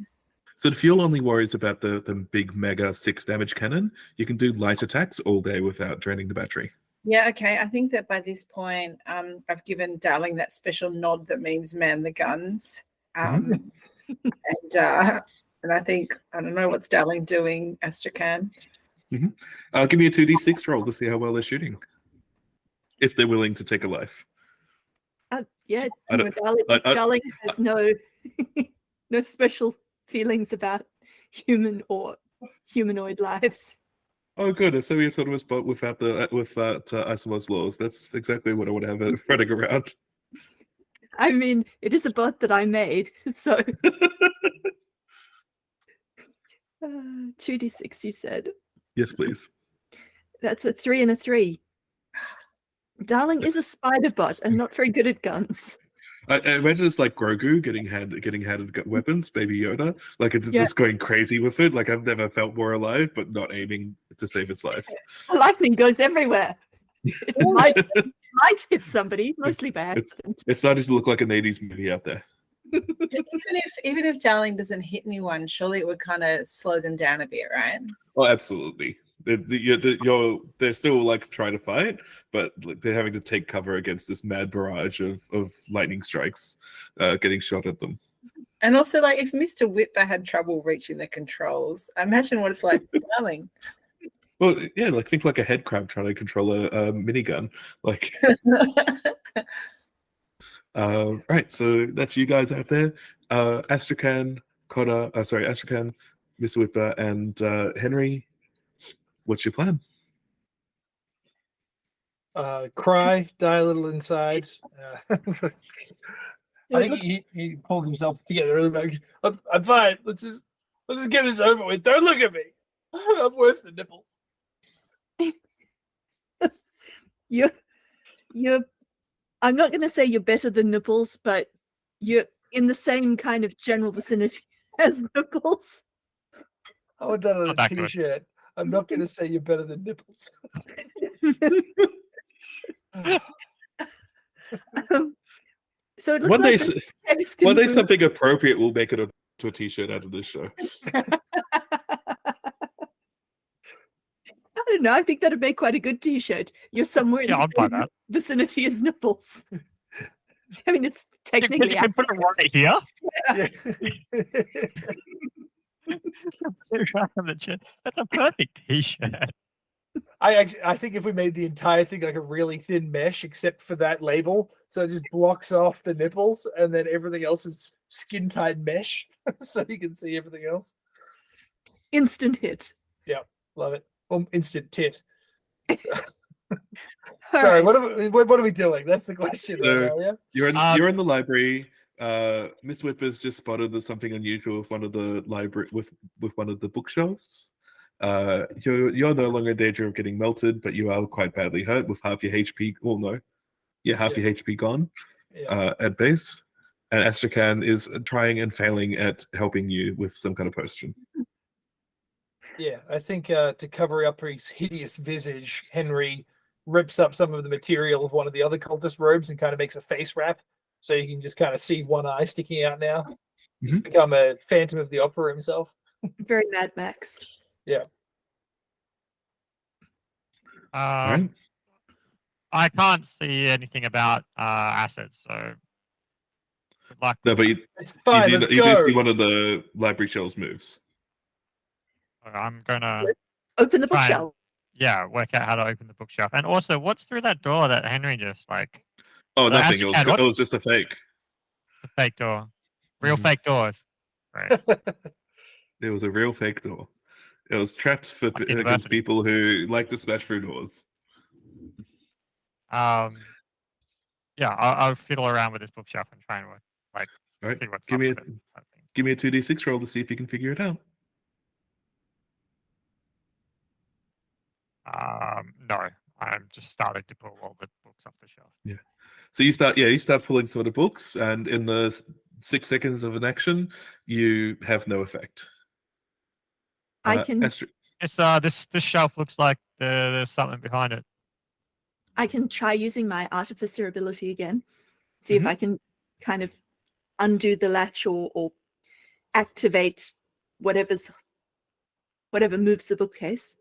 B: So the fuel only worries about the big mega 6 damage cannon. You can do light attacks all day without draining the battery.
G: Yeah, okay. I think that by this point, I've given Darling that special nod that means man the guns. And I think, I don't know what's Darling doing, Astrakhan.
B: Give me a 2d6 roll to see how well they're shooting. If they're willing to take a life.
C: Yeah,
B: I don't-
C: Darling has no no special feelings about human or humanoid lives.
B: Oh, good. So we thought it was bot without Isomos laws. That's exactly what I would have it running around.
C: I mean, it is a bot that I made, so 2d6 you said.
B: Yes, please.
C: That's a 3 and a 3. Darling is a spider bot and not very good at guns.
B: I imagine it's like Grogu getting handed weapons, Baby Yoda. Like it's
C: Yeah.
B: just going crazy with it. Like I've never felt more alive, but not aiming to save its life.
C: Lightning goes everywhere. It might hit somebody, mostly by accident.
B: It's starting to look like an 80s movie out there.
G: Even if Darling doesn't hit anyone, surely it would kind of slow them down a bit, right?
B: Oh, absolutely. They're still like trying to fight, but like, they're having to take cover against this mad barrage of lightning strikes getting shot at them.
G: And also, like, if Mr. Whitber had trouble reaching the controls, imagine what it's like for Darling.
B: Well, yeah, like think like a head crab trying to control a minigun. Like, right. So that's you guys out there. Astrakhan, Astrakhan, Mr. Whitber, and Henry. What's your plan?
F: Cry, die a little inside. I think he pulled himself together really bad. I'm fine. Let's just get this over with. Don't look at me. I'm worse than nipples.
C: You're I'm not going to say you're better than Nipples, but you're in the same kind of general vicinity as Nipples.
F: I want that on
D: Not
F: a
D: that good.
F: t-shirt. I'm not going to say you're better than nipples.
C: So it looks like the text can
B: one day
C: move.
B: something appropriate will make it to a t-shirt out of this show.
C: I don't know. I think that'd make quite a good T-shirt. You're somewhere in
D: Yeah, I'll buy
C: the
D: that.
C: vicinity as Nipples. I mean, it's
D: You
C: technically
D: can put it right here. Right on the chin. That's a perfect t-shirt.
F: I think if we made the entire thing like a really thin mesh, except for that label, so it just blocks off the nipples, and then everything else is skin tight mesh, so you can see everything else.
C: instant hit.
F: Yeah, love it. Instant tit.
C: All
F: Sorry,
C: right.
F: what are we doing? That's the question.
B: So,
F: right now, yeah?
B: You're in the library. Miss Whipper's just spotted there's something unusual with one of the library with one of the bookshelves. You're no longer in danger of getting melted, but you are quite badly hurt with half your HP. Well, no, half your HP gone at base. And Astrakhan is trying and failing at helping you with some kind of potion.
F: Yeah, I think to cover up his hideous visage, Henry rips up some of the material of one of the other cultist robes and kind of makes a face wrap, so you can just kind of see one eye sticking out now. He's become a Phantom of the Opera himself.
C: Very Mad Max.
F: Yeah.
B: Right.
D: I can't see anything about assets, so Good luck.
B: No, but
F: It's fine.
B: you
F: Let's
B: do
F: go.
B: see one of the library shelves moves.
D: I'm gonna
C: Open the
D: try and
C: bookshelf.
D: work out how to open the bookshelf. And also, what's through that door that Henry just like?
B: Oh,
D: Well,
B: nothing.
D: Astrid,
B: It was just a fake.
D: the fake door? Real
B: Mhm.
D: fake doors. Right.
B: It was a real fake door. It was trapped for
D: Like
B: against
D: university.
B: people who like to smash through doors.
D: Yeah, I'll fiddle around with this bookshelf and try and work, like
B: All right,
D: see what's
B: give
D: up
B: me
D: with
B: a
D: it. Type thing.
B: give me a 2d6 roll to see if you can figure it out.
D: No, I'm just starting to pull all the books off the shelf.
B: Yeah. So you start pulling some of the books, and in the 6 seconds of an action, you have no effect.
C: I can
D: This shelf looks like there's something behind it.
C: try using my artificer ability again. See if
B: Mhm.
C: I can kind of undo the latch or activate whatever moves the bookcase.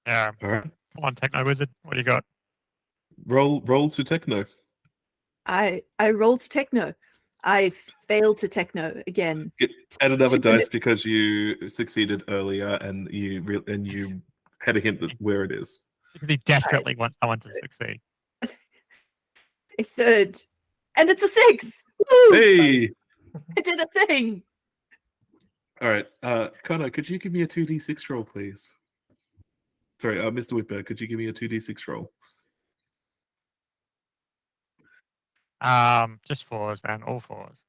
D: Yeah.
B: All right.
D: Come on, Techno Wizard. What do you got?
B: Roll to techno.
C: I rolled to techno. I failed to techno again.
B: Add another
C: 2
B: dice
C: minutes.
B: because you succeeded earlier, and you had a hint that where it is.
D: Because he desperately wants someone to succeed.
C: A third. And it's a 6! Woo!
B: Hey!
C: I did a thing!
B: All right, Connor, could you give me a 2d6 roll, please? Sorry, Mr. Whitbear, could you give me a 2d6 roll?
D: Just fours, man. All fours.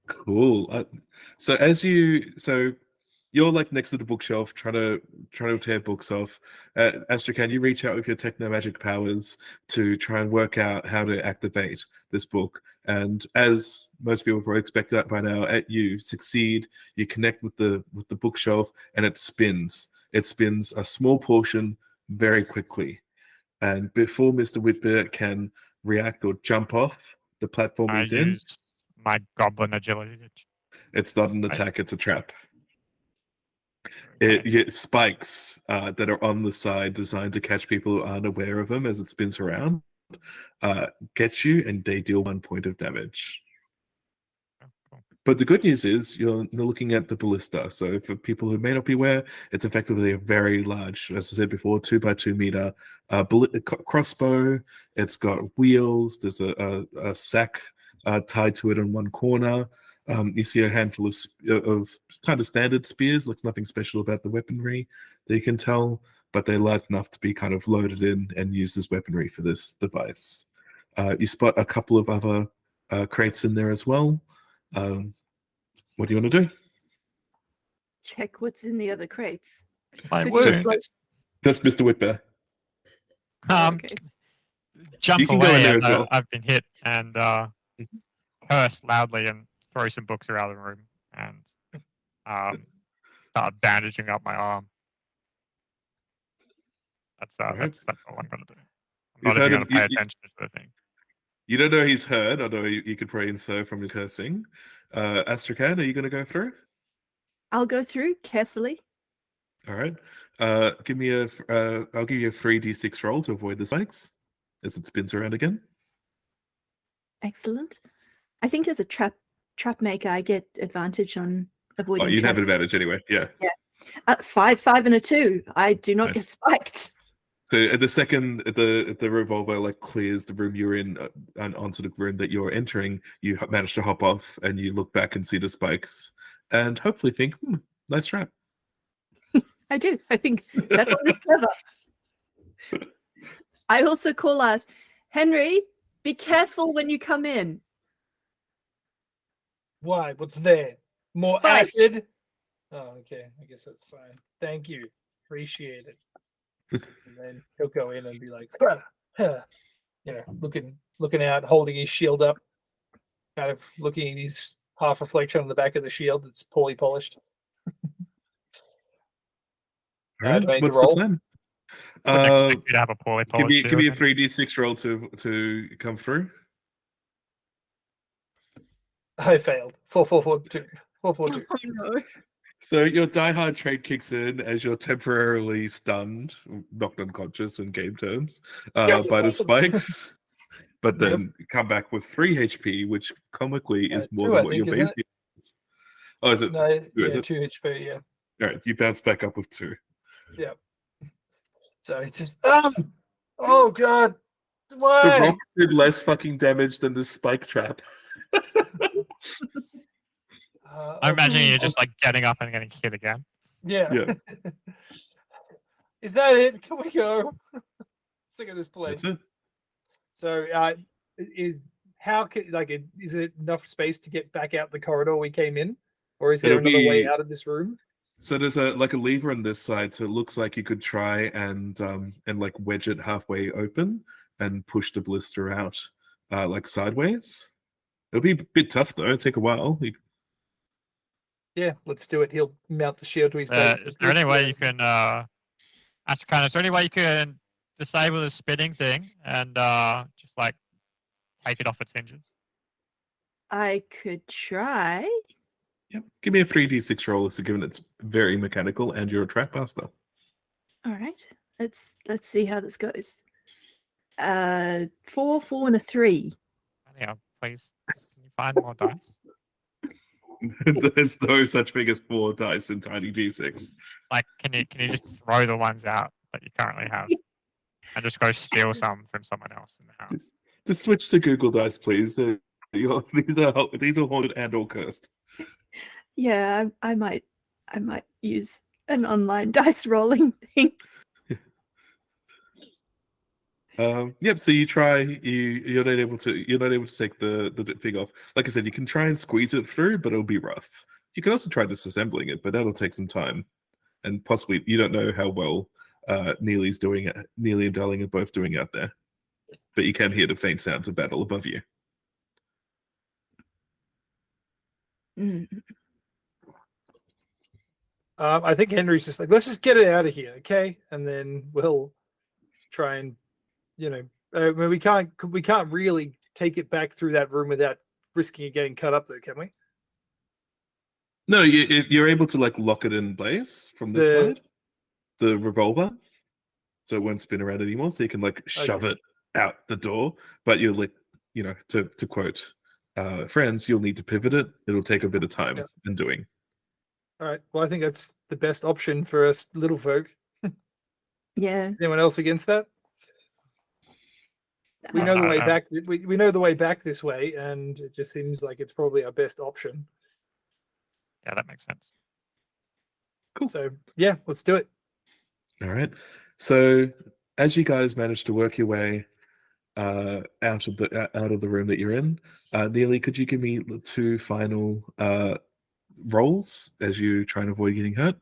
B: Cool. So you're like next to the bookshelf, trying to tear books off. Astrakhan, you reach out with your techno magic powers to try and work out how to activate this book. And as most people probably expect that by now, you succeed. You connect with the bookshelf, and it spins. It spins a small portion very quickly. And before Mr. Whitbear can react or jump off the platform
D: I
B: he's in,
D: use my goblin agility.
B: it's not an attack; it's a trap.
D: Okay.
B: It spikes that are on the side, designed to catch people who aren't aware of them as it spins around. Gets you, and they deal 1 point of damage.
D: Cool.
B: But the good news is you're looking at the ballista. So for people who may not be aware, it's effectively a very large, as I said before, 2x2 meter crossbow. It's got wheels. There's a sack tied to it in one corner. You see a handful of kind of standard spears. Looks nothing special about the weaponry that you can tell, but they're large enough to be kind of loaded in and used as weaponry for this device. You spot a couple of other crates in there as well. What do you want to do?
C: Check what's in the other crates.
D: My
C: Could
D: word.
C: use, like-
B: That's Mr. Whitbear.
C: okay.
D: Jump
B: You can go in
D: away
B: there
D: as
B: as well.
D: I've been hit and curse loudly and throw some books around the room and start bandaging up my arm. That's
B: Alright.
D: that's all I'm gonna do. I'm
B: You've
D: not even
B: heard
D: gonna
B: him-
D: pay attention to the thing.
B: You don't know he's heard, although you could probably infer from his cursing. Astrakhan, are you going to go through?
C: I'll go through carefully.
B: All right. I'll give you a 3d6 roll to avoid the spikes as it spins around again.
C: Excellent. I think as a trap maker, I get advantage on avoiding.
B: Oh, you'd have
C: traps.
B: advantage anyway. Yeah.
C: 5, 5, and a 2. I do not
B: Nice.
C: get spiked.
B: So at the second the revolver like clears the room you're in and onto the room that you're entering, you manage to hop off and you look back and see the spikes and hopefully think, nice trap.
C: I do. I think that one is clever. I also call out, Henry, be careful when you come in.
F: Why? What's there? More
C: Spike.
F: acid? Oh, okay. I guess that's fine. Thank you. Appreciate it. And then he'll go in and be like, looking out, holding his shield up, kind of looking at his half reflection on the back of the shield that's poorly polished.
B: All right.
F: Do I need to
B: What's the
F: roll?
B: plan?
D: I wouldn't expect you to have a poorly polished
B: Give me a
D: shield,
B: 3d6 roll to come through.
F: I failed. 4, 4, 4, 2. 4, 4, 2.
C: Oh no.
B: So your diehard trait kicks in as you're temporarily stunned, knocked unconscious in game terms, by the spikes. but then come back with 3 HP, which comically is more
F: 2,
B: than
F: I
B: what your
F: think,
B: base
F: isn't it?
B: is. Oh, is it?
F: No,
B: 2, is
F: yeah,
B: it?
F: 2 HP, yeah.
B: All right, you bounce back up with 2.
F: Yeah. So it's just, oh God,
B: The
F: why?
B: rock did less fucking damage than the spike trap.
D: I'm imagining you're just like getting up and getting hit again.
F: Yeah.
B: Yeah.
F: Is that it? Can we go? Sick of this place.
B: That's it.
F: So, is it enough space to get back out the corridor we came in, or is there
B: It'll
F: another way
B: be-
F: out of this room?
B: So there's a lever on this side, so it looks like you could try and like wedge it halfway open and push the blister out like sideways. It'll be a bit tough though. It'll take a while.
F: Yeah, let's do it. He'll mount the shield to his back.
D: Is there any way you can, Astrakhan, is there any way you can disable the spinning thing and just like take it off its hinges?
C: I could try.
B: Yep. Give me a 3d6 roll, so given it's very mechanical and you're a trap master.
C: All right. Let's see how this goes. 4, 4, and a 3.
D: Yeah, please. Can you find more dice?
B: There's no such thing as 4 dice in Tiny D6.
D: Like, can you just throw the ones out that you currently have and just go steal some from someone else in the house?
B: Just switch to Google Dice, please. These are haunted and or cursed.
C: Yeah, I might use an online dice rolling thing.
B: Yep. So you try. You're not able to take the thing off. Like I said, you can try and squeeze it through, but it'll be rough. You can also try disassembling it, but that'll take some time. And possibly you don't know how well Neely's doing it. Neely and Darling are both doing out there, but you can hear the faint sounds of battle above you.
C: Mm.
F: I think Henry's just like, let's just get it out of here, okay? And then we'll try and, we can't really take it back through that room without risking it getting cut up, though, can we?
B: No, you're able to like lock it in place from this side, the revolver, so it won't spin around anymore. So you can like shove it out the door, but you're like, to quote friends, you'll need to pivot it. It'll take a bit of time in doing.
F: All right. Well, I think that's the best option for us little folk.
C: Yeah.
F: Anyone else against that? We know the way back. We know the way back this way, and it just seems like it's probably our best option.
D: Yeah, that makes sense.
F: Cool. So yeah, let's do it.
B: All right. So as you guys manage to work your way out of the room that you're in, Neely, could you give me the 2 final rolls as you try and avoid getting hurt?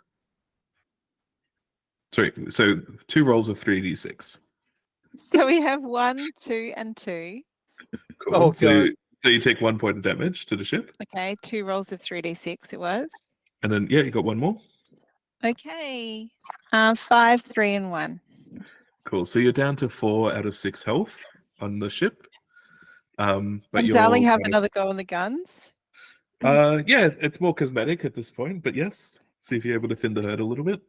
B: Sorry, so 2 rolls of 3d6.
E: So we have 1, 2, and 2.
B: Cool.
F: Oh,
B: so
F: God.
B: you take 1 point of damage to the ship,
E: Okay, 2 rolls of 3d6 it was.
B: and then you got 1 more.
E: Okay. 5, 3, and 1.
B: Cool. So you're down to 4 out of 6 health on the ship. But
E: And Darling have another go on the guns.
B: yeah, it's more cosmetic at this point, but yes. See if you're able to thin the herd a little bit.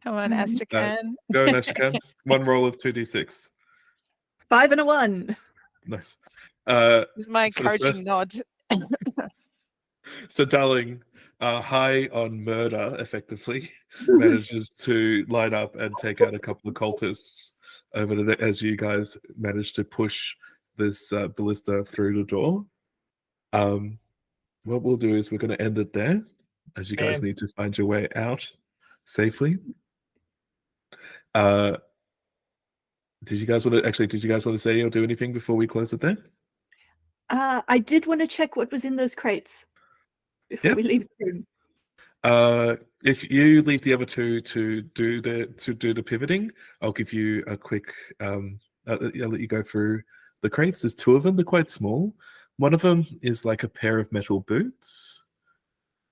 E: Come on, Astrakhan.
B: Go, Nashkan. 1 roll of 2d6.
C: 5 and a 1.
B: Nice.
E: It was my
B: for the
E: encouraging
B: first-
E: nod.
B: So, Darling, high on murder, effectively, manages to line up and take out a couple of cultists as you guys manage to push this ballista through the door. What we'll do is we're going to end it there, as you guys need to find your way out safely. Did you guys want to say or do anything before we close it there?
C: I did want to check what was in those crates before we leave the room.
B: If you leave the other 2 to do the pivoting, I'll give you a quick. I'll let you go through the crates. There's 2 of them. They're quite small. One of them is like a pair of metal boots.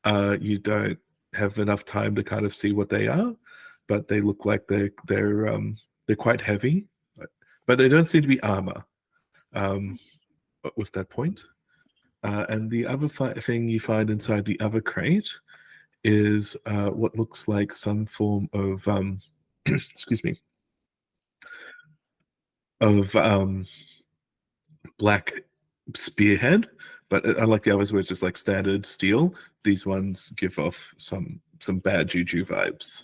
B: You don't have enough time to kind of see what they are, but they look like they're quite heavy, but they don't seem to be armor. With that point, and the other thing you find inside the other crate is what looks like some form of excuse me, of black spearhead, but unlike the others where it's just like standard steel, these ones give off some bad juju vibes.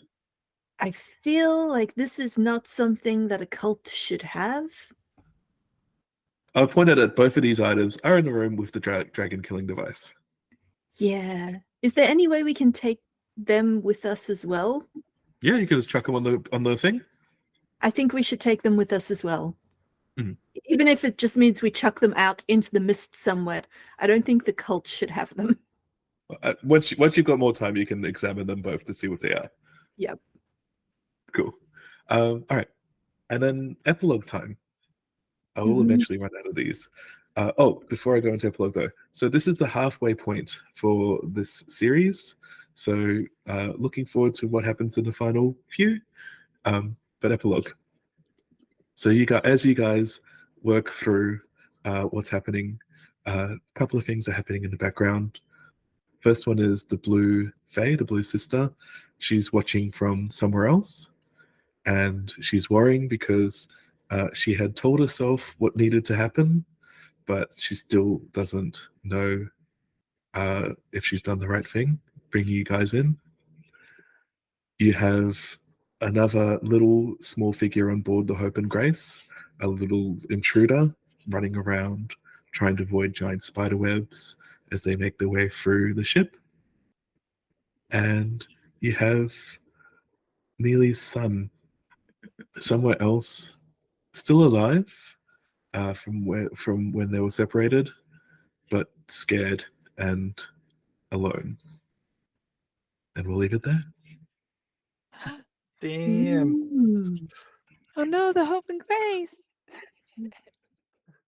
C: I feel like this is not something that a cult should have.
B: I'll point out that both of these items are in the room with the dragon killing device.
C: Yeah. Is there any way we can take them with us as well?
B: Yeah, you can just chuck them on the thing.
C: I think we should take them with us as well.
B: Mhm.
C: Even if it just means we chuck them out into the mist somewhere. I don't think the cult should have them.
B: Once you've got more time, you can examine them both to see what they are.
C: Yep.
B: Cool. All right. And then epilogue time. I will eventually run out of these. Before I go into epilogue though, so this is the halfway point for this series. So looking forward to what happens in the final few. But epilogue. So as you guys work through what's happening, a couple of things are happening in the background. First one is the blue Fae, the blue sister. She's watching from somewhere else, and she's worrying because she had told herself what needed to happen, but she still doesn't know if she's done the right thing, bringing you guys in. You have another little small figure on board the Hope and Grace, a little intruder running around trying to avoid giant spider webs as they make their way through the ship. And you have Neely's son somewhere else, still alive from when they were separated, but scared and alone. And we'll leave it there.
F: Damn.
C: Ooh.
E: Oh no, the hope and grace.